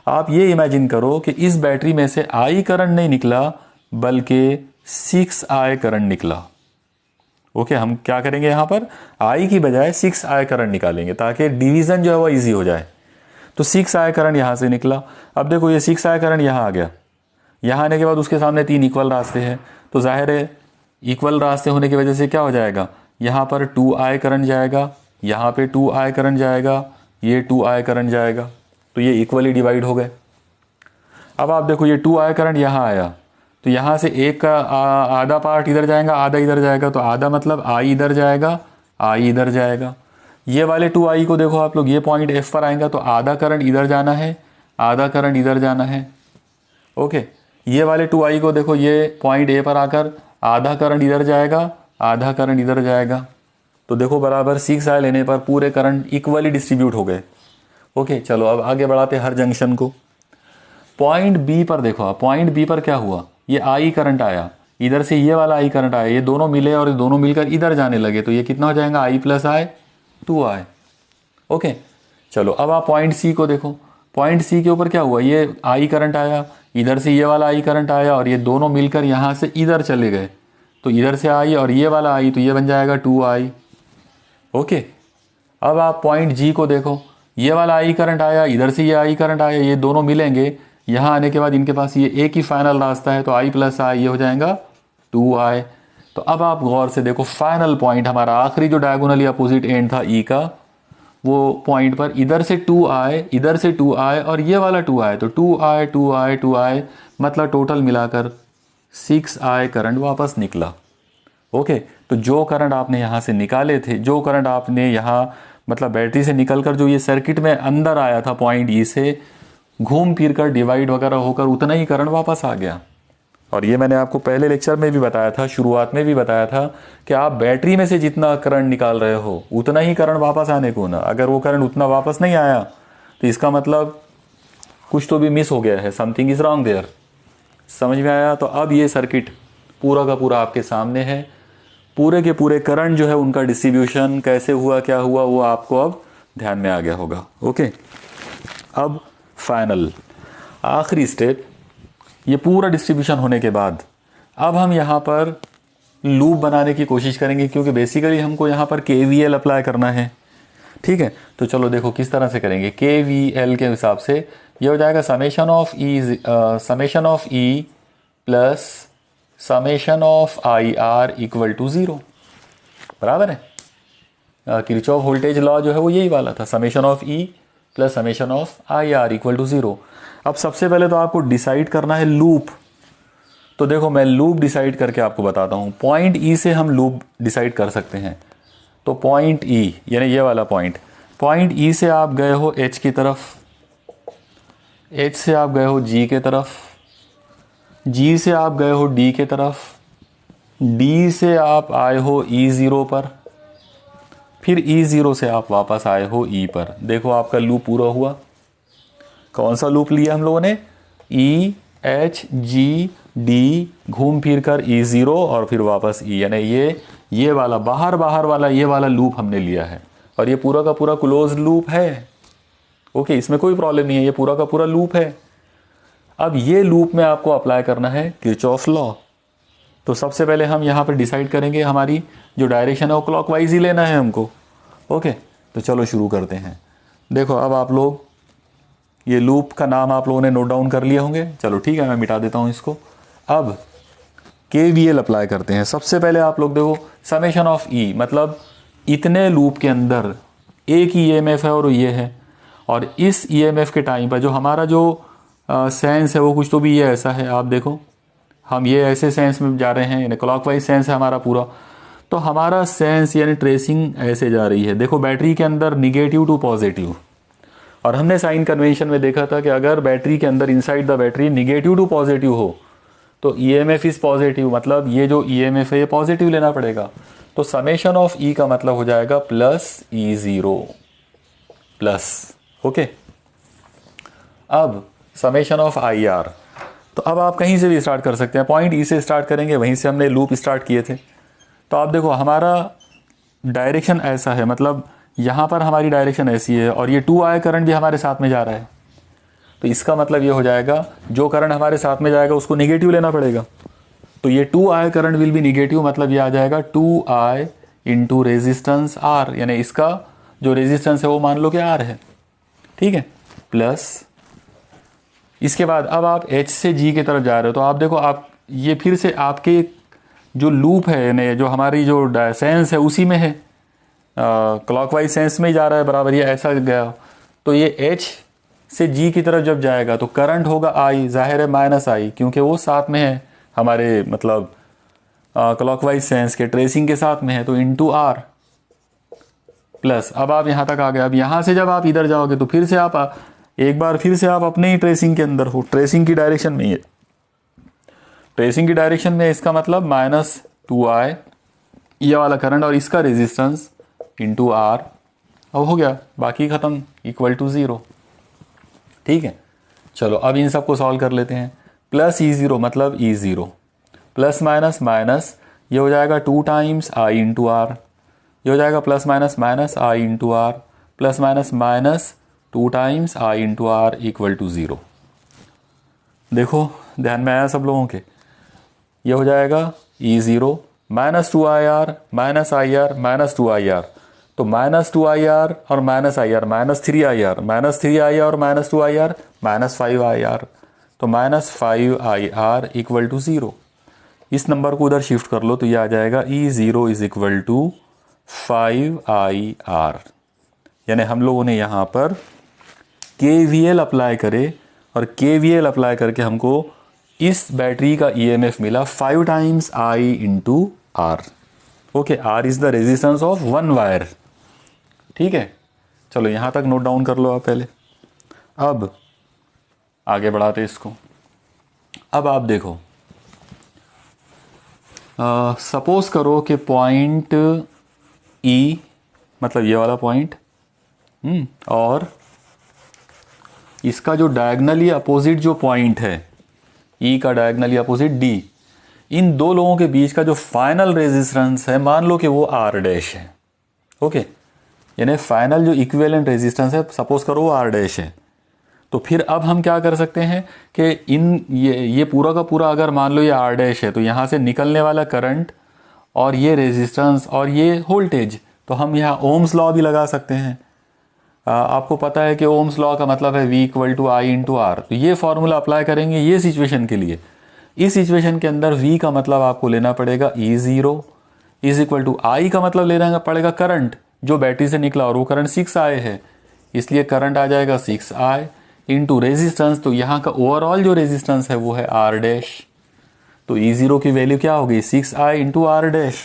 आप ये इमेजिन करो कि इस बैटरी में से I करंट नहीं निकला बल्कि 6I करंट निकला। ओके, हम क्या करेंगे यहाँ पर I की बजाय 6I करंट निकालेंगे ताकि डिवीज़न जो है वो ईजी हो जाए। तो 6I करंट यहाँ से निकला। अब देखो ये 6I करंट यहाँ आ गया। यहाँ आने के बाद उसके सामने 3 इक्वल रास्ते हैं, तो जाहिर है इक्वल रास्ते होने की वजह से क्या हो जाएगा, यहाँ पर 2I करंट जाएगा, यहाँ पे 2I करंट जाएगा, ये 2I करंट जाएगा, तो ये इक्वली डिवाइड हो गए। अब आप देखो ये 2I करंट यहाँ आया तो यहाँ से एक का आधा पार्ट इधर जाएगा, आधा इधर जाएगा, तो आधा मतलब I इधर जाएगा, I इधर जाएगा। ये वाले 2I को देखो आप लोग, ये पॉइंट F पर आएगा तो आधा करंट इधर जाना है, आधा करंट इधर जाना है। ओके, ये वाले 2I को देखो, ये पॉइंट A पर आकर आधा करंट इधर जाएगा, आधा करंट इधर जाएगा। तो देखो बराबर 6I लेने पर पूरे करंट इक्वली डिस्ट्रीब्यूट हो गए। ओके, चलो अब आगे बढ़ाते हर जंक्शन को। पॉइंट B पर देखो, पॉइंट B पर क्या हुआ, ये I करंट आया, इधर से ये वाला I करंट आया, ये दोनों मिले और ये दोनों मिलकर इधर जाने लगे, तो ये कितना हो जाएगा I+I 2I। ओके, चलो अब आप पॉइंट C को देखो। पॉइंट C के ऊपर क्या हुआ, ये I करंट आया, इधर से ये वाला I करंट आया और ये दोनों मिलकर यहाँ से इधर चले गए, तो इधर से I और ये वाला I, तो ये बन जाएगा 2I। ओके, अब आप पॉइंट G को देखो, ये वाला I करंट आया, इधर से ये I करंट आया, ये दोनों मिलेंगे, यहाँ आने के बाद इनके पास ये एक ही फाइनल रास्ता है, तो I+I ये हो जाएगा 2I। तो अब आप गौर से देखो, फाइनल पॉइंट हमारा आखिरी जो डायगोनली अपोजिट एंड था E का, वो पॉइंट पर इधर से 2I, इधर से 2I और ये वाला 2I, तो 2I 2I 2I, मतलब टोटल मिलाकर 6I करंट वापस निकला। ओके, तो जो करंट आपने यहाँ से निकाले थे, जो करंट आपने यहाँ मतलब बैटरी से निकलकर जो ये सर्किट में अंदर आया था पॉइंट E से, घूम फिर कर डिवाइड वगैरह होकर उतना ही करंट वापस आ गया। और ये मैंने आपको पहले लेक्चर में भी बताया था, शुरुआत में भी बताया था कि आप बैटरी में से जितना करंट निकाल रहे हो उतना ही करंट वापस आने को ना। अगर वो करंट उतना वापस नहीं आया तो इसका मतलब कुछ तो भी मिस हो गया है, समथिंग इज रॉन्ग देयर। समझ में आया? तो अब ये सर्किट पूरा का पूरा आपके सामने है। पूरे के पूरे करंट जो है उनका डिस्ट्रीब्यूशन कैसे हुआ, क्या हुआ, वो आपको अब ध्यान में आ गया होगा। ओके, अब फाइनल आखिरी स्टेप, ये पूरा डिस्ट्रीब्यूशन होने के बाद अब हम यहाँ पर लूप बनाने की कोशिश करेंगे, क्योंकि बेसिकली हमको यहाँ पर KVL अप्लाई करना है। ठीक है, तो चलो देखो किस तरह से करेंगे। KVL के हिसाब से ये हो जाएगा summation of E plus summation of IR equal to 0। बराबर है, किरचॉफ वोल्टेज लॉ जो है वो यही वाला था, summation of E plus summation of IR equal to 0। अब सबसे पहले तो आपको डिसाइड करना है लूप। तो देखो मैं लूप डिसाइड करके आपको बताता हूँ। पॉइंट E से हम लूप डिसाइड कर सकते हैं। तो पॉइंट E यानी ये वाला पॉइंट E से आप गए हो H की तरफ, H से आप गए हो G के तरफ, G से आप गए हो D के तरफ, D से आप आए हो E0 पर, फिर E0 से आप वापस आए हो E पर। देखो आपका लूप पूरा हुआ। कौन सा लूप लिया हम लोगों ने? E H G D घूम फिर कर E0 और फिर वापस E, यानी ये वाला बाहर वाला ये वाला लूप हमने लिया है और ये पूरा का पूरा क्लोज लूप है। ओके, इसमें कोई प्रॉब्लम नहीं है, ये पूरा का पूरा लूप है। अब ये लूप में आपको अप्लाई करना है किरचॉफ लॉ। तो सबसे पहले हम यहाँ पर डिसाइड करेंगे, हमारी जो डायरेक्शन है वो क्लॉकवाइज ही लेना है हमको। ओके, तो चलो शुरू करते हैं। देखो अब आप लोग ये लूप का नाम आप लोगों ने नोट डाउन कर लिए होंगे। चलो ठीक है, मैं मिटा देता हूँ इसको। अब KVL अप्लाई करते हैं। सबसे पहले आप लोग देखो समेशन ऑफ E, मतलब इतने लूप के अंदर एक ही EMF है और ये है, और इस EMF के टाइम पर जो हमारा जो सेंस है वो कुछ तो भी ये ऐसा है। आप देखो हम ये ऐसे सेंस में जा रहे हैं, यानी क्लॉकवाइज सेंस है हमारा पूरा। तो हमारा सेंस यानी ट्रेसिंग ऐसे जा रही है। देखो बैटरी के अंदर निगेटिव टू पॉजिटिव, और हमने साइन कन्वेंशन में देखा था कि अगर बैटरी के अंदर inside the battery negative to positive हो तो ईएमएफ इज पॉजिटिव, मतलब ये जो ईएमएफ है ये पॉजिटिव लेना पड़ेगा। तो समेशन ऑफ ई का मतलब हो जाएगा प्लस E0 प्लस। ओके, अब समेशन ऑफ IR, तो अब आप कहीं से भी स्टार्ट कर सकते हैं, पॉइंट ई से स्टार्ट करेंगे, वहीं से हमने लूप स्टार्ट किए थे। तो आप देखो हमारा डायरेक्शन ऐसा है, मतलब यहाँ पर हमारी डायरेक्शन ऐसी है और ये 2I करंट भी हमारे साथ में जा रहा है। तो इसका मतलब ये हो जाएगा जो करंट हमारे साथ में जाएगा उसको निगेटिव लेना पड़ेगा। तो ये 2I current will be negative, मतलब ये आ जाएगा 2I इंटू रेजिस्टेंस R, यानी इसका जो रेजिस्टेंस है वो मान लो कि R है, ठीक है, प्लस इसके बाद अब आप H से G की तरफ जा रहे हो। तो आप देखो आप ये फिर से आपके जो लूप है यानी जो हमारी जो सेंस है उसी में है, क्लॉकवाइज सेंस में ही जा रहा है बराबर, ये ऐसा गया। तो ये H से G की तरफ जब जाएगा तो करंट होगा I, जाहिर है माइनस I, क्योंकि वो साथ में है हमारे मतलब क्लॉकवाइज सेंस के ट्रेसिंग के साथ में है, तो इंटू R प्लस। अब आप यहाँ तक आ गए। अब यहाँ से जब आप इधर जाओगे तो फिर से आप एक बार फिर से आप अपने ही ट्रेसिंग के अंदर हो, ट्रेसिंग की डायरेक्शन में ही है, ट्रेसिंग की डायरेक्शन में, इसका मतलब माइनस 2I ये वाला करंट और इसका रेजिस्टेंस इंटू R। अब हो गया, बाकी ख़त्म, इक्वल टू 0, ठीक है। चलो अब इन सबको सॉल्व कर लेते हैं। प्लस E0 मतलब E0 प्लस माइनस माइनस, ये हो जाएगा 2 टाइम्स I इंटू R, ये हो जाएगा plus minus minus I into R plus minus minus 2 times I into R equal to 0। देखो ध्यान में आया सब लोगों के, ये हो जाएगा E0 minus 2IR minus IR minus 2IR, तो माइनस 2IR और minus IR minus 3IR minus 3IR और माइनस 2IR माइनस 5IR, तो माइनस 5IR इक्वल टू 0। इस नंबर को उधर शिफ्ट कर लो तो ये आ जाएगा E0 is equal to 5IR, यानी हम लोगों ने यहाँ पर KVL अप्लाई करे और KVL अप्लाई करके हमको इस बैटरी का EMF मिला 5 times I into R। Okay, R is the resistance of one wire, ठीक है। चलो यहाँ तक नोट डाउन कर लो आप पहले। अब आगे बढ़ाते इसको। अब आप देखो, सपोज करो कि पॉइंट E, मतलब ये वाला पॉइंट, और इसका जो डायगनली अपोजिट जो पॉइंट है E का डायगनली अपोजिट D, इन दो लोगों के बीच का जो फाइनल रेजिस्टेंस है मान लो कि वो R डैश है। ओके, यानी फाइनल जो इक्विवेलेंट रेजिस्टेंस है सपोज करो वो R डैश है। तो फिर अब हम क्या कर सकते हैं कि ये पूरा का पूरा अगर मान लो ये R डैश है तो यहाँ से निकलने वाला करंट और ये रेजिस्टेंस और ये वोल्टेज, तो हम यहाँ ओम्स लॉ भी लगा सकते हैं। आपको पता है कि ओम्स लॉ का मतलब है V equal to I into R, तो ये फॉर्मूला अप्लाई करेंगे ये सिचुएशन के लिए। इस सिचुएशन के अंदर V का मतलब आपको लेना पड़ेगा E0 is equal to I का मतलब लेना पड़ेगा करंट जो बैटरी से निकला और वो करंट 6I है, इसलिए करंट आ जाएगा 6I इंटू रेजिस्टेंस, तो यहाँ का ओवरऑल जो रेजिस्टेंस है वो है R डैश, तो E0 की वैल्यू क्या होगी 6I into R dash.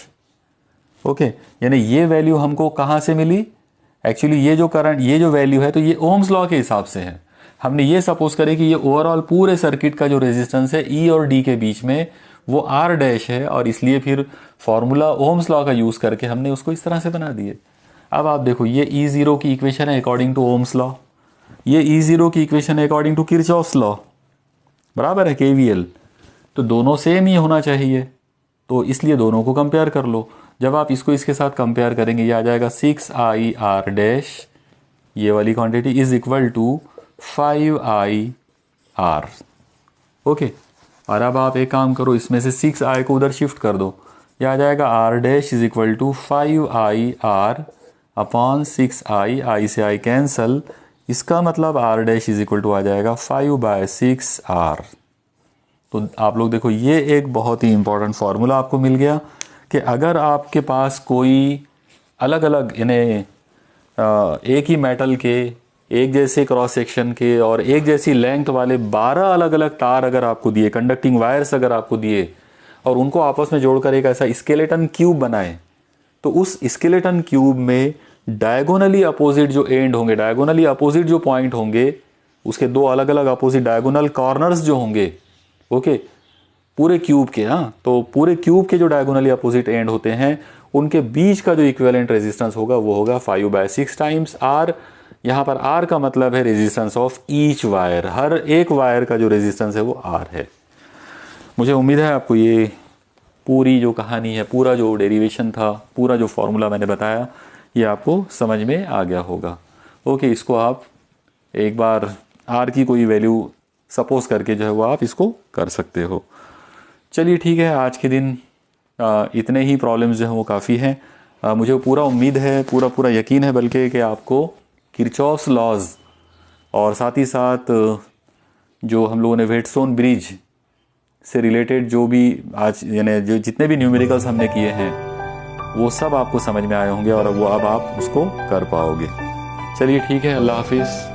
Okay, यानी ये वैल्यू हमको कहाँ से मिली, एक्चुअली ये जो करंट ये जो वैल्यू है तो ये ओम्स लॉ के हिसाब से है। हमने ये सपोज करे कि ये ओवरऑल पूरे सर्किट का जो रेजिस्टेंस है E और D के बीच में वो R डैश है, और इसलिए फिर फॉर्मूला ओम्स लॉ का यूज़ करके हमने उसको इस तरह से बना दिए। अब आप देखो ये E0 की इक्वेशन है अकॉर्डिंग टू ओम्स लॉ, ये E0 की इक्वेशन है अकॉर्डिंग टू किरचॉफ्स लॉ, बराबर है KVL, तो दोनों सेम ही होना चाहिए, तो इसलिए दोनों को कंपेयर कर लो। जब आप इसको इसके साथ कंपेयर करेंगे ये आ जाएगा 6I R डैश, ये वाली quantity is equal to 5I R। Okay, और अब आप एक काम करो, इसमें से 6I को उधर शिफ्ट कर दो, ये आ जाएगा R dash is equal to 5I R upon 6I, I से I कैंसल, इसका मतलब R dash is equal to आ जाएगा 5/6R। तो आप लोग देखो ये एक बहुत ही इंपॉर्टेंट फार्मूला आपको मिल गया कि अगर आपके पास कोई अलग अलग यानी एक ही मेटल के एक जैसे क्रॉस सेक्शन के और एक जैसी लेंथ वाले 12 अलग अलग तार अगर आपको दिए, कंडक्टिंग वायर्स अगर आपको दिए और उनको आपस में जोड़कर एक ऐसा स्केलेटन क्यूब बनाए, तो उस स्केलेटन क्यूब में डायगोनली अपोजिट जो एंड होंगे, डायगोनली अपोजिट जो पॉइंट होंगे, उसके दो अलग अलग अपोजिट डायगोनल कॉर्नर्स जो होंगे, ओके, पूरे क्यूब के, हाँ, तो पूरे क्यूब के जो डायगोनली अपोजिट एंड होते हैं उनके बीच का जो इक्विवेलेंट रेजिस्टेंस होगा वो होगा 5/6 टाइम्स आर। यहाँ पर आर का मतलब है रेजिस्टेंस ऑफ ईच वायर, हर एक वायर का जो रेजिस्टेंस है वो आर है। मुझे उम्मीद है आपको ये पूरी जो कहानी है, पूरा जो डेरिवेशन था, पूरा जो फॉर्मूला मैंने बताया, ये आपको समझ में आ गया होगा। ओके, इसको आप एक बार आर की कोई वैल्यू सपोज करके जो है वो आप इसको कर सकते हो। चलिए ठीक है, आज के दिन इतने ही प्रॉब्लम्स जो हैं वो काफ़ी हैं। मुझे पूरा उम्मीद है, पूरा यकीन है बल्कि कि आपको किरचॉफ्स लॉज और साथ ही साथ जो हम लोगों ने व्हेटस्टोन ब्रिज से रिलेटेड जो भी आज यानी जो जितने भी न्यूमेरिकल्स हमने किए हैं वो सब आपको समझ में आए होंगे और वो अब आप उसको कर पाओगे। चलिए ठीक है, अल्लाह हाफिज़।